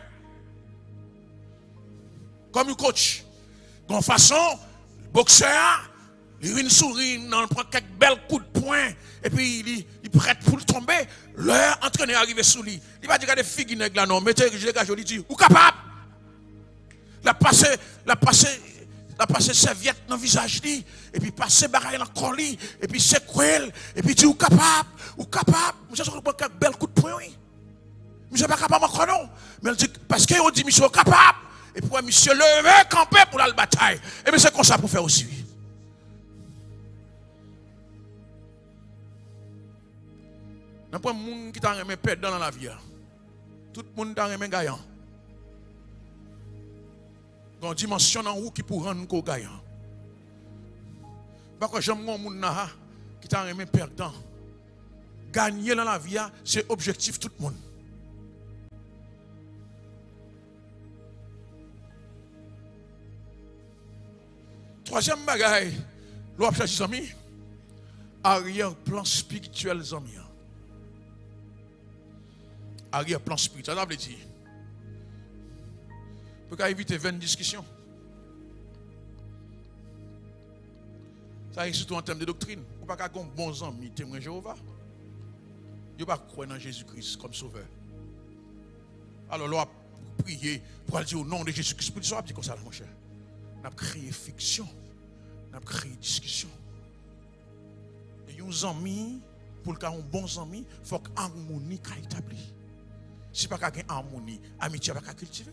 Comme un coach. Il y a une façon, le boxeur, il vient sourire, il prend quelques belles coups de poing, et puis il prête pour le tomber. Leur entraîneur arrive sous lui. Il va dire que des filles nègres là, non, mettez les gars, je lui dis, ou capable. La passer serviette dans le visage lui, et puis passer bagaille dans le corps lui, et puis secouer, et puis dit, ou capable. Monsieur, je prends quelques belles coups de poing, oui. Monsieur, pas capable encore non. Mais il dit, parce qu'on dit, monsieur, capable. Et puis, monsieur, levé, camper pour la bataille. Et bien, c'est comme ça pour faire aussi. N'a pas moun qui t'a remis perdant dans la vie. Tout le monde t'a remis gagnant. Il y a une dimension en haut qui pour rendre nous gagnant. Parce que j'aime mon moun qui t'a remis perdant. Gagner dans la vie, c'est objectif tout le monde. Troisième bagaille, l'on cherche les amis, arrière-plan spirituel, les amis. Arrière-plan spirituel, ça veut dire, pour éviter 20 discussions. Ça est surtout en termes de doctrine. Vous ne pouvez pas avoir bons amis, témoins de Jéhovah. Vous ne pouvez pas croire dans Jésus-Christ comme sauveur. Alors, l'on a prié pour dire au nom de Jésus-Christ. Pour dire comme ça, mon cher. On a créé fiction, on a créé discussion. Et les amis, pour qu'il y ait un bon ami, il faut que l'harmonie soit établie. Si pas qu'il y a harmonie, l'amitié ne va pas cultiver.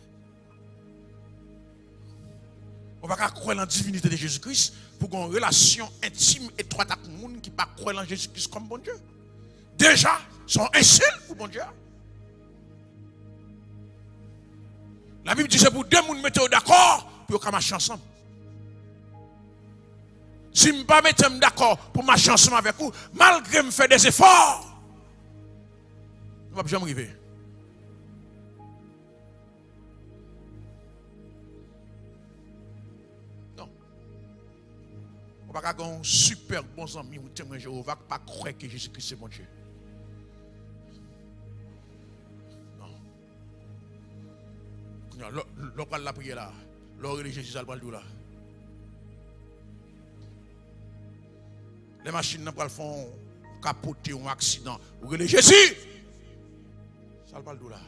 On ne va pas croire dans la divinité de Jésus-Christ pour qu'on ait une relation intime et étroite avec le monde qui ne va pas croire dans Jésus-Christ comme bon Dieu. Déjà, ils sont insultes pour bon Dieu. La Bible dit que c'est pour deux personnes mettre d'accord pour qu'on marche ensemble. Si je ne pas mettre d'accord pour marcher ensemble avec vous, malgré me faire des efforts, je ne vais jamais arriver. Non. On ne va pas avoir un super bon ami ou témoin Jéhovah qui ne pas croire que Jésus-Christ est mon Dieu. Non. L'on la prière là. L'on Jésus à le là. Les machines ne font capoter un accident. Vous voyez Jésus. Ça ne parle pas là.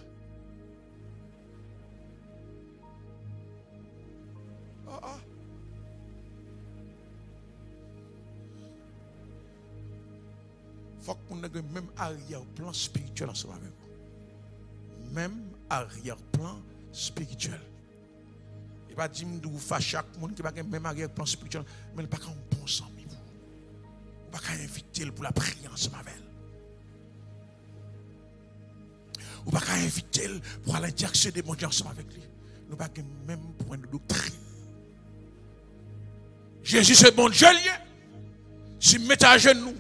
faut que nous ayons même arrière-plan spirituel ensemble avec vous. Même arrière-plan spirituel. Il va dire que vous faites chaque monde qui n'a pas même arrière-plan spirituel, mais il n'a pas un bon sang. Vous ne pouvez pas inviter pour la prière ensemble avec elle. Vous ne pouvez pas inviter pour aller intercéder mon Dieu ensemble avec lui. Nous n'avons pas même point de doctrine. Jésus c'est bon Dieu. Si vous mettez à genoux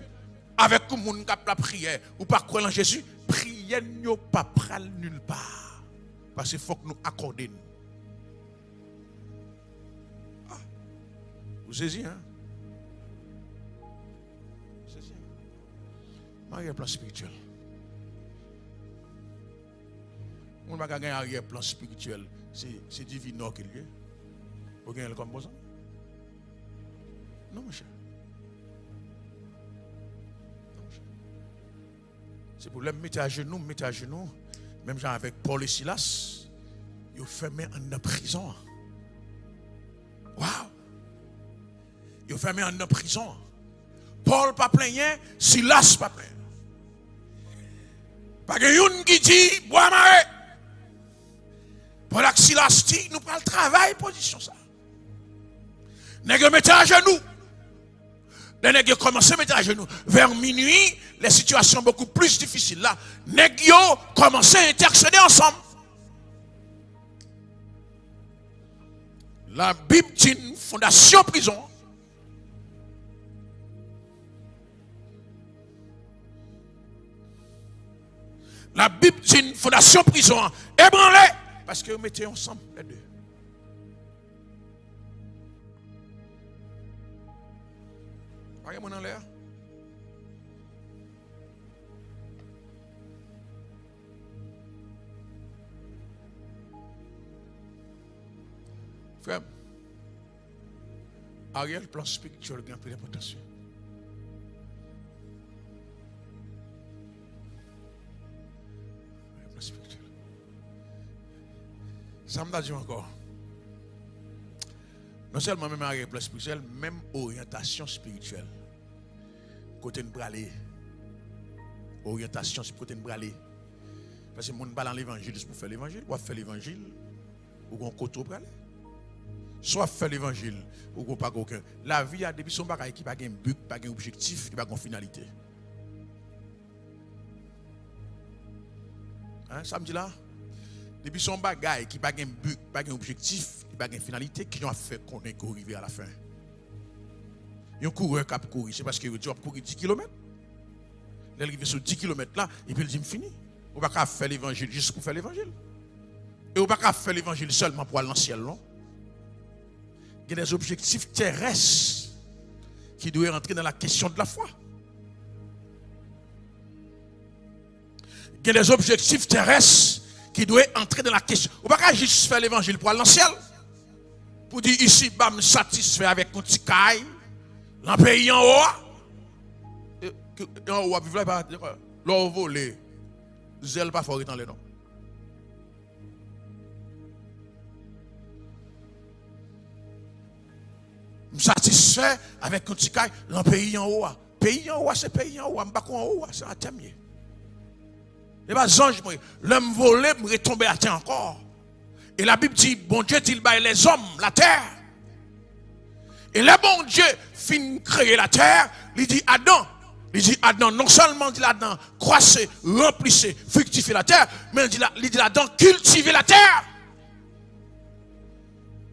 avec le monde qui a la prière, ou pas croire en Jésus, prière n'est pas pral nulle part. Parce qu'il faut que nous accordions. Ah, vous saisissez, hein? Vous saisissez? Arrière-plan spirituel. On ne va pas gagner arrière-plan spirituel. C'est divin qu'il y a. Vous gagnez le composant? Non, mon cher. C'est pour les mettre à genoux, même genre avec Paul et Silas, ils ont fermé en prison. Waouh! Ils ont fermé en prison. Paul pas plein, Silas pas plein. Pas de qui dit, bois maré. Paul et Silas dit, nous prenons le travail, position ça. Nègre mettez à genoux. Les nègres commencent à mettre à genoux. Vers minuit, les situations beaucoup plus difficiles là. Nègres commencent à intercéder ensemble. La Bible dit une fondation prison. La Bible dit une fondation prison. Ébranlez. Parce que vous mettez ensemble les deux. Regardez-moi dans l'air. Frère, Ariel, plan spirituel, il y a un peu d'importance. Plan spirituel. Ça me dit encore. Non seulement même arrière plan spirituel, même orientation spirituelle. Côté de braler. Orientation, c'est côté de braler. Parce que les gens ne parlent pas l'évangile pour faire l'évangile. Ou faire l'évangile, ou on côté braler. Soit faire l'évangile, ou pas aucun. La vie a depuis son bagage qui n'a pas un but, pas un objectif, qui n'a pas une finalité. Hein, ça me dit là? Depuis son bagage qui n'a pas un but, pas un objectif, qui n'a pas une finalité, qui a fait qu'on est arrivé à la fin. Il y a un coureur qui a couru, c'est parce qu'il a couru 10 km. Il est arrivé sur 10 km là, et puis il dit fini. On ne va pas faire l'évangile juste pour faire l'évangile. Et on ne va pas faire l'évangile seulement pour aller dans le ciel, non? Il y a des objectifs terrestres qui doivent rentrer dans la question de la foi. Il y a des objectifs terrestres qui doivent entrer dans la question. On ne va pas juste faire l'évangile pour aller dans le ciel. Pour dire ici, bah, me satisfait avec mon petit caille. Dans le pays en haut. En haut, vivre là, l'eau volée. Zèle pas fort dans les noms. Je suis satisfait avec un petit caille dans le pays en haut. Pays en haut, c'est pays en haut. Je ne sais pas en haut, c'est à terre. Et bien, ange, l'homme volé, me retomber à terre encore. Et la Bible dit, bon Dieu, il baille les hommes, la terre. Et le bon Dieu fin créer la terre, il dit Adam. Il dit Adam, non seulement dit Adam, croissez, remplissez, fructifiez la terre, mais il dit Adam, cultivez la terre.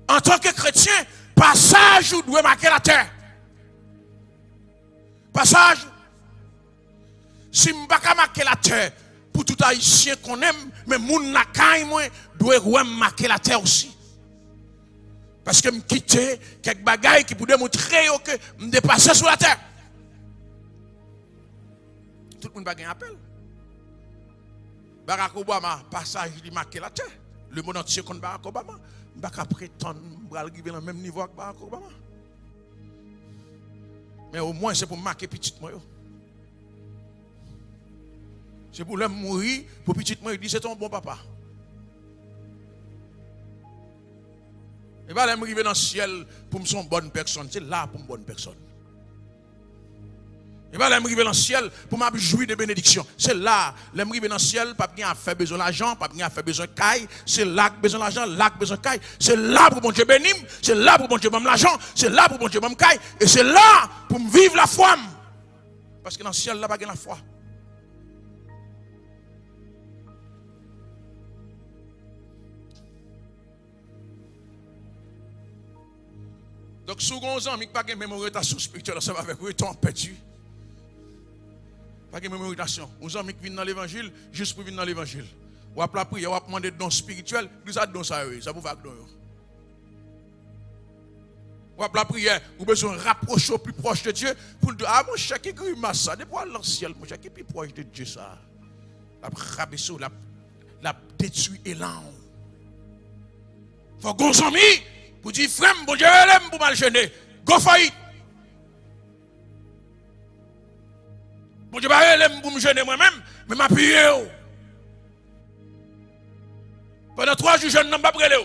En tant que chrétien, passage où doit marquer la terre. Passage. Si je ne peux pas marquer la terre, pour tout haïtien qu'on aime, mais moun nakay moi doit marquer la terre aussi. Parce que je quitte quelques bagailles qui pourraient montrer que je me dépasse sur la terre. Tout le monde va gagner un appel. Barack Obama, passage, il marqué la terre. Le monde entier contre Barack Obama. Je ne vais pas prétendre arriver dans le même niveau que Barack Obama. Mais au moins, c'est pour marquer petit moi. C'est pour l'homme mourir, pour petit moi, il dit c'est ton bon papa. Et bien, il dans le ciel pour me son bonne personne. C'est là pour une bonne personne. Et bien, l'arrivée dans le ciel, pour m'a jouir de bénédictions. C'est là, l'arrivée dans le ciel, pas bien à faire besoin d'argent, pas bien à faire besoin de caille. C'est là que besoin d'argent, là que besoin de caille. C'est là pour mon Dieu bénir, c'est là pour mon Dieu m'am l'argent, c'est là pour mon Dieu m'am caille. Et c'est là pour me vivre la foi. Parce que dans le ciel, là, pas la foi. Donc, si vous avez un ami qui n'a pas de mémorisation spirituelle, ça va avec vous, temps perdu. Pas de mémorisation. Vous avez un ami qui vient dans l'évangile, juste pour venir dans l'évangile. Ou après la prière, ou après demander des dons spirituels, vous avez don ça, ça vous va don. Ou après la prière, vous avez besoin de rapprocher au plus proche de Dieu pour dire, ah mon cher qui grimace ça, depuis l'ancien, mon cher qui est plus proche de Dieu ça. La rabaisser, la détruire élan. Faut qu'on s'en mis. Pour dire, frère, bon Dieu, l'aime pour mal gêner. Go fight. Bon Dieu, l'aime pour me gêner moi-même, mais m'appuyer. Pendant 3 jours, je n'ai pas brûlé.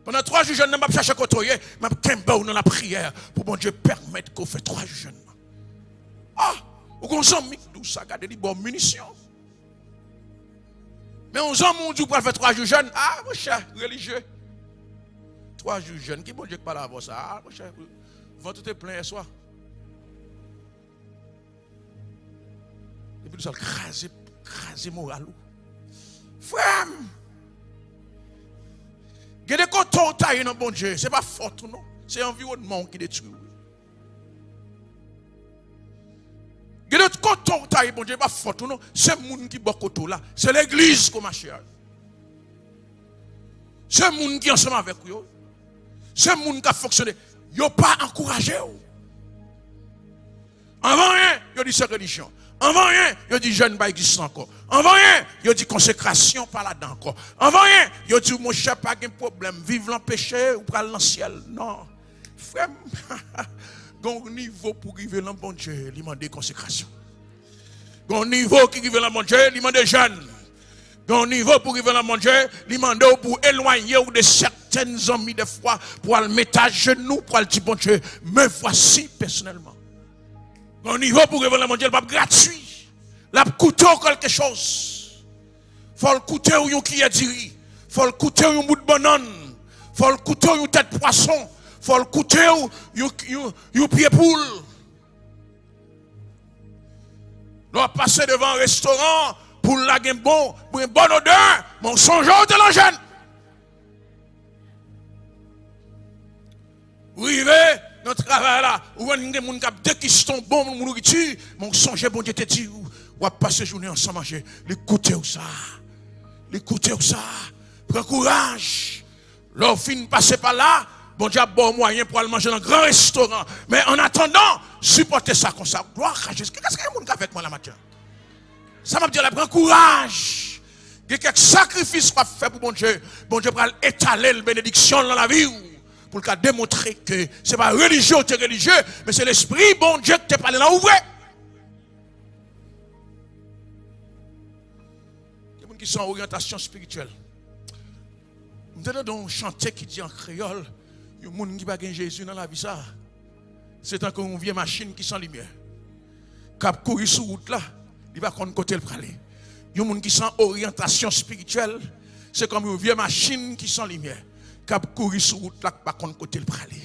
Pendant 3 jours, je n'ai pas cherché à côtoyer, mais je dans la prière pour bon Dieu permettre qu'on fait 3 jours jeûne. Ah, ou qu'on s'en met tout ça, garder des bonnes munitions. Mais on s'en met pour faire 3 jours jeûne. Ah, mon cher, religieux. 3 jours jeunes, qui bon Dieu qui parle avant ça? Ah, mon cher, ventre tout est plein hier soir. Et puis nous allons craser moral. Frère, il y a des cotons taillés dans bon Dieu, ce n'est pas faute, non? C'est l'environnement qui détruit. Il y a des cotons taillés, bon Dieu, ce n'est pas faute, non? C'est le monde qui bat coton là. C'est l'église qui marche. C'est le monde qui est ensemble avec vous. C'est le monde qui a fonctionné. Ils n'ont pas encouragé. Avant rien, ils dit c'est religion. Avant rien, ils dit jeune pas existe encore. Avant rien, ils dit consécration pas là-dedans encore. Avant rien, ils dit mon cher pas de problème. Vivre dans le péché ou prendre dans le ciel. Non. Frère, donc niveau pour arriver dans le bon Dieu, il demande consécration. Donc niveau qui arrive dans le bon Dieu, il demande jeûne. Donc niveau pour arriver dans le bon Dieu, il demande pour éloigner ou de certaines amies de foi, pour le mettre à genoux, pour le dire bon Dieu, me voici personnellement. Donc niveau pour arriver dans le bon Dieu, il n'est pas gratuit. Il a coûté quelque chose. Il faut le coûter ou qui a dit. Il faut le coûter ou bout de banane. Il faut le coûter ou tête de poisson. Il faut le coûter ou pied poule. On va passer devant un restaurant pour la bon, pour une bonne odeur, mon songeant de l'engin. Vous arrivez, notre travail là, où on a des gens qui sont bons, mon nourriture, mon songe, bon Dieu te dit, ou va passer journée ensemble manger. L'écoutez ou ça. L'écoutez ou ça. Prends courage. L'on fin passer par là, bon Dieu a bon moyen pour aller manger dans un grand restaurant. Mais en attendant, supportez ça comme ça. Gloire à Jésus. Qu'est-ce qu'il y a des gens avec moi la matin? Ça m'a dit, prends courage. Il y a quelques sacrifices qu'on fait pour bon Dieu. Bon Dieu va étaler la bénédiction dans la vie. Pour démontrer que ce n'est pas religieux ou religieux, mais c'est l'esprit bon Dieu qui te parle là ouvert. Il y a des gens qui sont en orientation spirituelle. Nous sommes dans un chantier qui dit en créole, il y a des gens qui n'ont pas Jésus dans la vie. C'est encore une vieille machine qui sans lumière. Cap courir sur route là, il va qu'on côté le praler. Il y a des gens qui sont en orientation spirituelle, c'est comme une vieille machine qui sans lumière. Cap courir sur route là, pas qu'on côté le praler.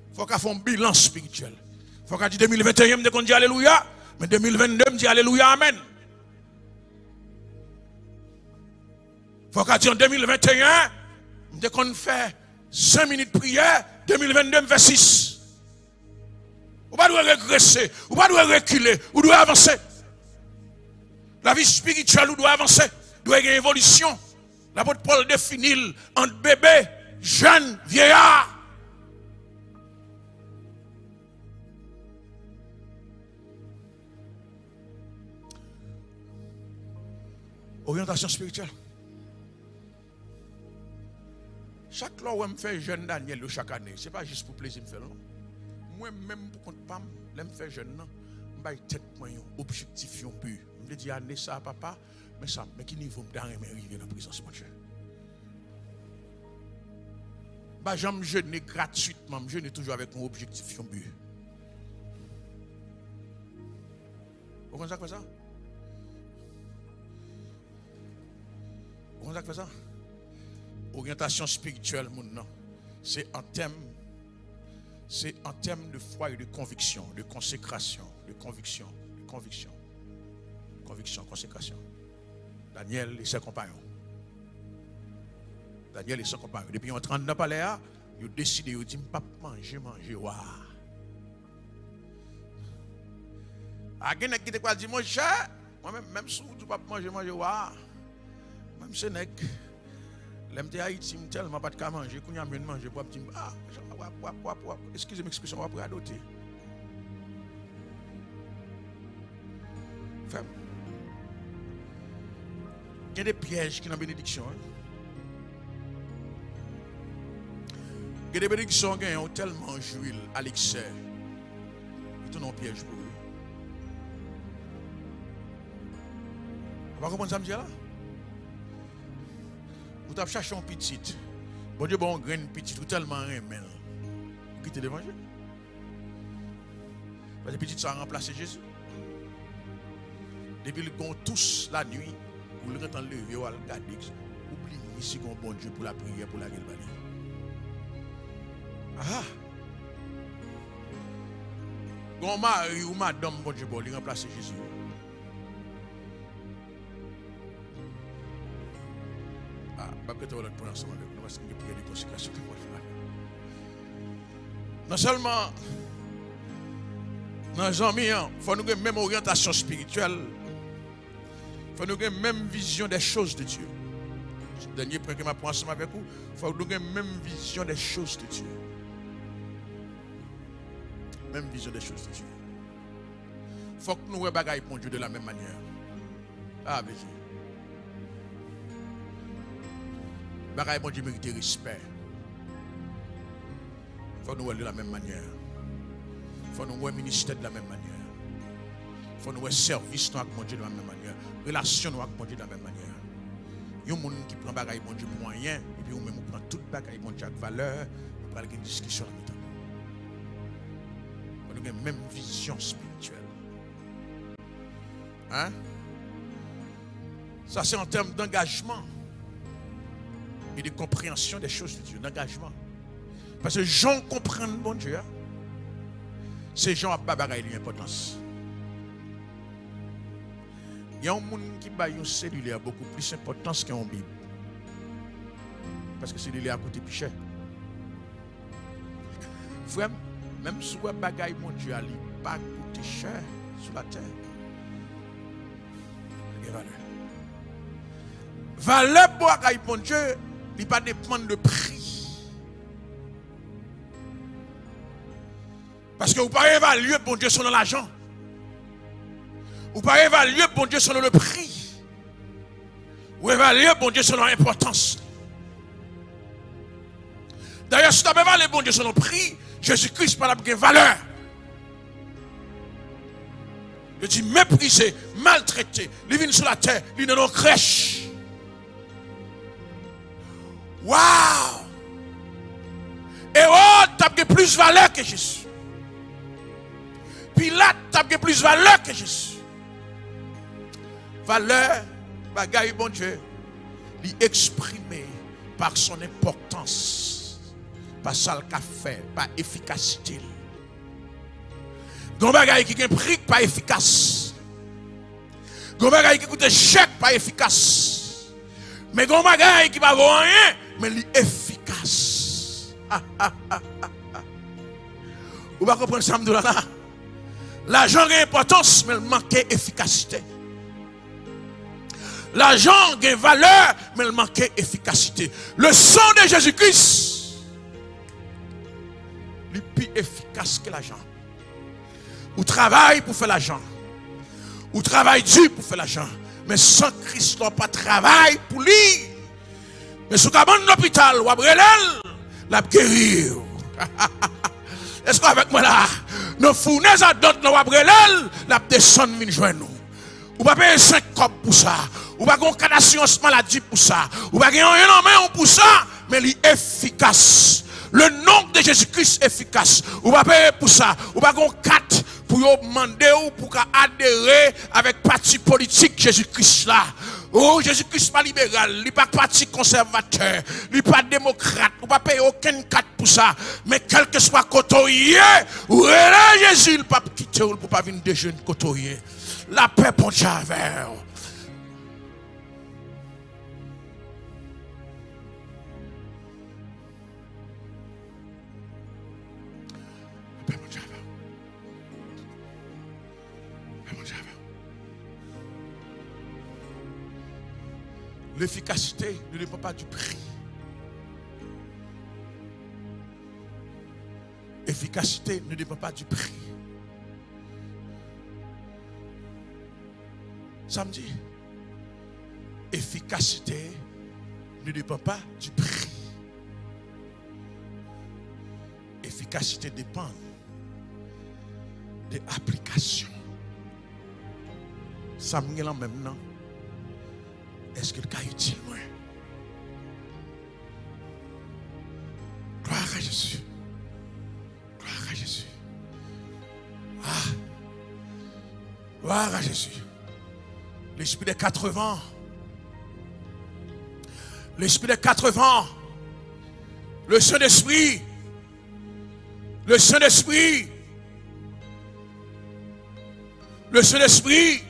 Il faut qu'on fasse un bilan spirituel. Il faut qu'on dise 2021, on dit Alléluia, mais 2022, on dit Alléluia, Amen. Il faut qu'on dise en 2021, dès qu'on fait 5 minutes de prière, 2022, fait 6. Ou pas doit régresser, ou pas doit reculer, ou doit avancer. La vie spirituelle, ou doit avancer, doit y avoir une évolution. L'apôtre Paul définit entre bébé, jeune, vieillard. Orientation spirituelle. Chaque loi où je fais jeune Daniel chaque année, ce n'est pas juste pour plaisir de faire. Moi-même, pour compte pas, je fais jeune, je vais tête objectif but. Je dis année ça, papa, mais qui niveau d'arriver dans la présence de Dieu. Je me jeûne gratuitement, je jeûne toujours avec mon objectif but. comprenez ça que fait ça? Vous comprenez ça que fait ça? Orientation spirituelle, non. C'est en termes de foi et de conviction, de consécration, de conviction, consécration. Daniel et ses compagnons. Depuis on 30 ans, ils ont décidé, ils ont dit, pas manger, waouh. A quelqu'un qui te dit, mon cher, moi-même, même si tu ne peux pas manger, waouh. Même si l'aime de Haïti, je tellement pas de manger, quand il y a manger, excusez-moi, l'expression, on va pas adopter. Femme. Il y a des pièges qui sont dans la bénédiction. Il y a des bénédictions qui ont tellement joué à l'excès. Ils sont un piège pour eux. Vous comprenez ça, là? Vous avez cherché un petit. Bon Dieu, bon grain petit, tout tellement remède. Vous quittez l'évangile. Parce que petit, ça a remplacé Jésus. Depuis le bon tous la nuit, vous le entendez lever ou à regarder. Oubliez ici qu'on bon Dieu pour la prière, pour la gueule. Ah! Gon mari ou madame, bon Dieu, il remplace Jésus. Ah, pas que tu vas le prendre ensemble avec nous parce qu'il y a prière de consécration que moi je fais. Non seulement, dans les amis, il faut nous avoir même orientation spirituelle. Il faut nous avoir même vision des choses de Dieu. Le dernier point que je prends ensemble avec vous, il faut nous avoir même vision des choses de Dieu. Même vision des choses de Dieu. Il faut que nous voyons bagaille pour Dieu de la même manière. Ah, bien sûr. Bagaille pour Dieu mérite respect. Il faut nous voir de la même manière. Il faut nous voir ministère de la même manière. Il faut nous voir service avec mon Dieu de la même manière. Relation avec mon Dieu de la même manière. Il y a des gens qui prennent bagaille pour Dieu pour rien. Et puis, nous prenons toute bagaille pour Dieu avec valeur. Nous prenons une discussion en même temps. Nous avons même vision spirituelle. Hein? Ça, c'est en termes d'engagement et de compréhension des choses de Dieu. D'engagement. Parce que les gens comprennent bon Dieu. Hein? Ces gens n'ont pas d'importance. Il y a un monde qui a un cellulaire beaucoup plus d'importance qu'un Bible. Parce que le cellulaire a coûté plus cher. Frère, même si vous bagaille mon Dieu, il n'a pas coûté cher sur la terre. Il y a valeur. Valeur pour bagaille mon Dieu, il ne pas dépendre de prix. Parce que vous ne pouvez pas évaluer bon Dieu selon l'argent. Vous ne pouvez pas évaluer bon Dieu selon le prix. Vous évaluez bon Dieu selon l'importance. D'ailleurs, si tu as évalué bon Dieu selon le prix, Jésus-Christ par la valeur. Il dit méprisé, maltraité, il vient sur la terre, il est dans nos crèches. Waouh! Et oh, tu as plus valeur que Jésus. Pilate, tu as plus valeur que Jésus. Valeur, bagaille bon Dieu, l'exprimer par son importance, par ça le fait, par efficacité. Gon bagaille qui a prix pas efficace. Gon bagaille qui coûte cher pas efficace. Mais gon bagaille qui va avoir rien, mais il est efficace. Vous va comprendre ça là. L'argent a importance, mais il manque d'efficacité. L'argent a valeur, mais il manque d'efficacité. Le sang de Jésus-Christ est plus efficace que l'argent. Ou travaille pour faire l'argent. Ou travaille dur pour faire l'argent. Mais sans Christ, on n'a pas de travail pour lui. Mais si vous avez un hôpital, vous avez la guérir. Est-ce qu'avec moi là, nos fournaises à d'autres, nous avons la descendre min joindre nous. Ou pas payer 5 copes pour ça. Ou pas qu'on cas d'assurance maladie pour ça. Ou pas qu'on rien pour ça, mais il est efficace. Le nom de Jésus-Christ est efficace. Ou pas payer pour ça. Ou pas qu'on 4 pour demander ou pour adhérer avec parti politique Jésus-Christ là. Oh, Jésus-Christ pas libéral, il n'est pas parti conservateur, il n'est pas démocrate, il ne pas payer aucun cadre pour ça. Mais quel que soit côtoyé, ou là Jésus, il ne peut pas quitter, il ne peut pas venir déjeuner côtoyé. La paix pour Javer. L'efficacité ne dépend pas du prix. Efficacité ne dépend pas du prix. Samedi, efficacité ne dépend pas du prix. Efficacité dépend de l'application. Samedi, là maintenant. Est-ce que le cas est utile, moi? Gloire à Jésus. Gloire à Jésus. Ah. Gloire à Jésus. L'esprit des 80. L'esprit des 80. Le Saint-Esprit. Le Saint-Esprit. Le Saint-Esprit.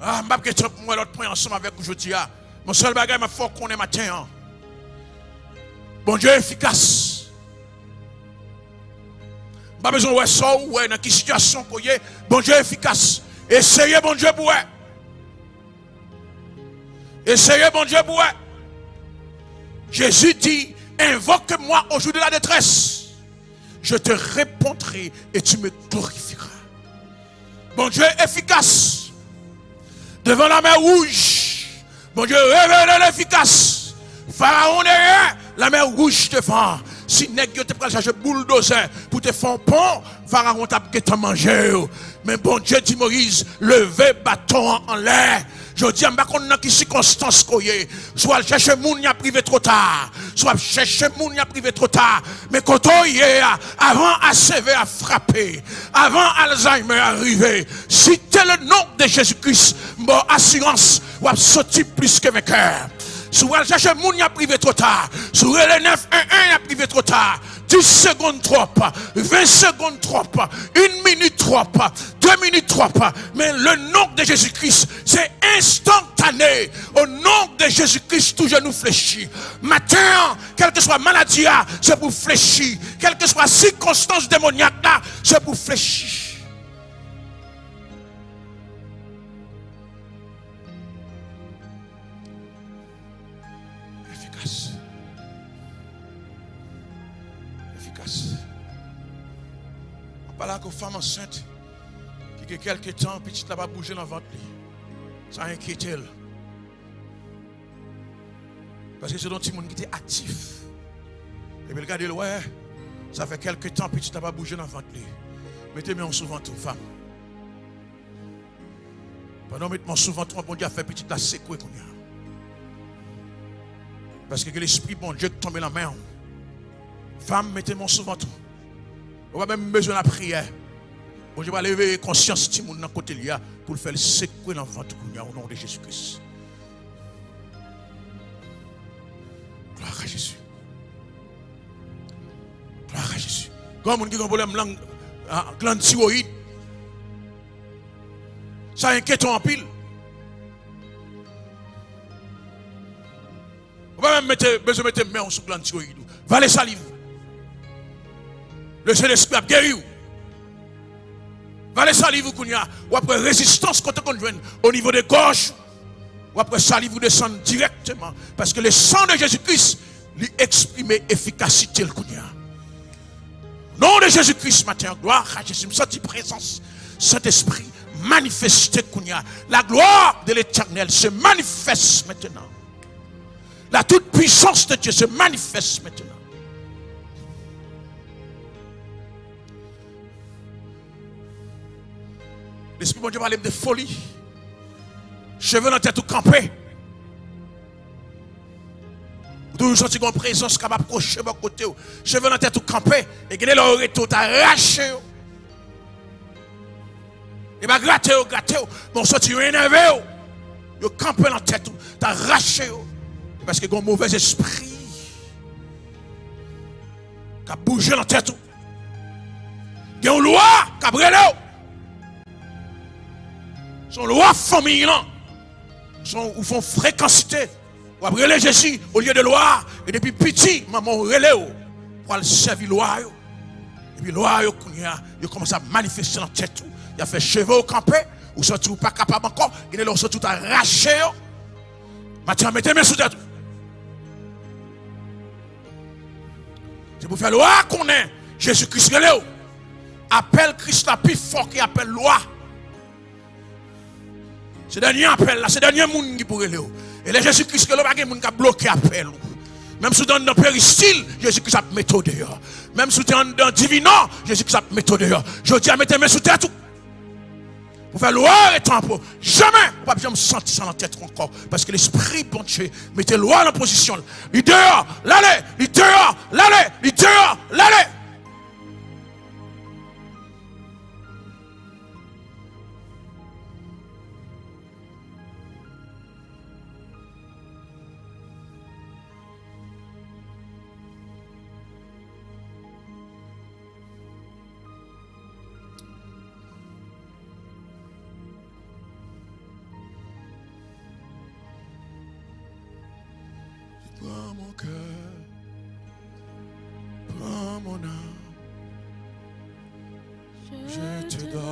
Ah, je vais vous l'autre point ensemble avec aujourd'hui. Mon seul bagage, il faut qu'on ait matin. Bon Dieu efficace. Pas besoin de ça ou dans quelle situation qu'on est. Bon Dieu efficace. Essayez bon Dieu pour eux. Essayez bon Dieu pour eux. Jésus dit, invoque-moi au jour de la détresse. Je te répondrai et tu me glorifieras. Bon Dieu efficace. Devant la mer rouge, bon Dieu, révèle l'efficace. Pharaon derrière, la mer rouge devant. Si nèg yo te pral chercher bulldozer pour te faire un pont, Pharaon t'a qu'à manger. Mais bon Dieu dit Moïse, levez bâton en l'air. Je dis, je ne sais pas dans quelle circonstance qu'on est. Soit chercher moun y a privé trop tard. Soit chercher moun y a privé trop tard. Mais quand on y est, avant ACV a frappé, avant Alzheimer arrivé, citez le nom de Jésus-Christ, bon assurance, ou a sorti plus que vainqueur. Soit chercher moun y a privé trop tard. Soit le 911 y a privé trop tard. 10 secondes trop, 20 secondes trop, 1 minute trop, 2 minutes trop. Mais le nom de Jésus-Christ, c'est instantané. Au nom de Jésus-Christ, tout genou fléchit. Matin, quelle que soit maladie, c'est pour fléchir. Quelle que soit circonstance démoniaque, c'est pour fléchir. On parle aux femmes enceintes qui, quelques temps, petite là-bas bouger dans le ventre. Ça inquiète elle. Parce que c'est un petit monde qui était actif. Et puis regardez, ouais, ça fait quelques temps, petite là-bas bouger dans le ventre. Mettez-moi souvent tout, femme. Pendant que mettez-moi souvent tout, bon Dieu a fait petite là, c'est quoi qu'on y a. Parce que l'esprit, bon Dieu, tombe dans la main. Femme, mettez-moi souvent tout. On va même besoin de la prière. Bon, je vais lever conscience de mon côté pour le faire secouer dans le ventre au nom de Jésus-Christ. Gloire à Jésus. Gloire à Jésus. Quand on a un problème de glande thyroïde, ça inquiète en pile. On va même besoin de mettre main sur glande thyroïde. Va les salive. Le Saint-Esprit a guéri. Va les salive ou après résistance quand on joue au niveau des gorges. Ou après salive vous descend directement. Parce que le sang de Jésus-Christ lui exprime efficacité. Nom de Jésus-Christ matin, gloire à Jésus. Me senti présence, Saint-Esprit manifesté. La gloire de l'Éternel se manifeste maintenant. La toute puissance de Dieu se manifeste maintenant. L'Esprit de Dieu parle de folie. Cheveux dans la tête tout campé. Vous toujours senti une présence qui m'a approché de côté. Cheveux dans la tête tout campé. Et que l'oreille tout arraché. Et bien, gratter, bon, sorti énervé, yo campé dans la tête, t'as arraché, parce que un mauvais esprit qui a bougé dans la tête. Il y a une loi qui a brûlé. Son loi famille, ou font fréquencité. Ou a brûlé Jésus au lieu de loi. Et depuis petit, maman relé pour aller servir loi. Et puis loi, il commence à manifester dans la tête. Il a fait cheveux au campé. Ou sorti ou pas capable encore. Il est là, tout arraché. Maintenant, mettez-moi sous tête. C'est pour faire loi qu'on est. Jésus-Christ relé. Appelle Christ la plus fort qui appelle loi. C'est le dernier appel là, c'est le dernier monde qui pourrait le. Et les Jésus-Christ, que le bagage monde qui a bloqué appel. Même si tu es dans le péristyle, Jésus-Christ a mis dehors. Même si tu es dans divin, Jésus-Christ a mis dehors. Je dis à mettre mes mains sous tête. Pour faire loi et tempo. Jamais, pas bien me sentir ça dans la tête encore. Parce que l'esprit bon Dieu, mettez loi en position. Il dehors, l'allez, il dehors, l'allez, il dehors, l'allez. Prends mon cœur, prends mon âme, je te donne.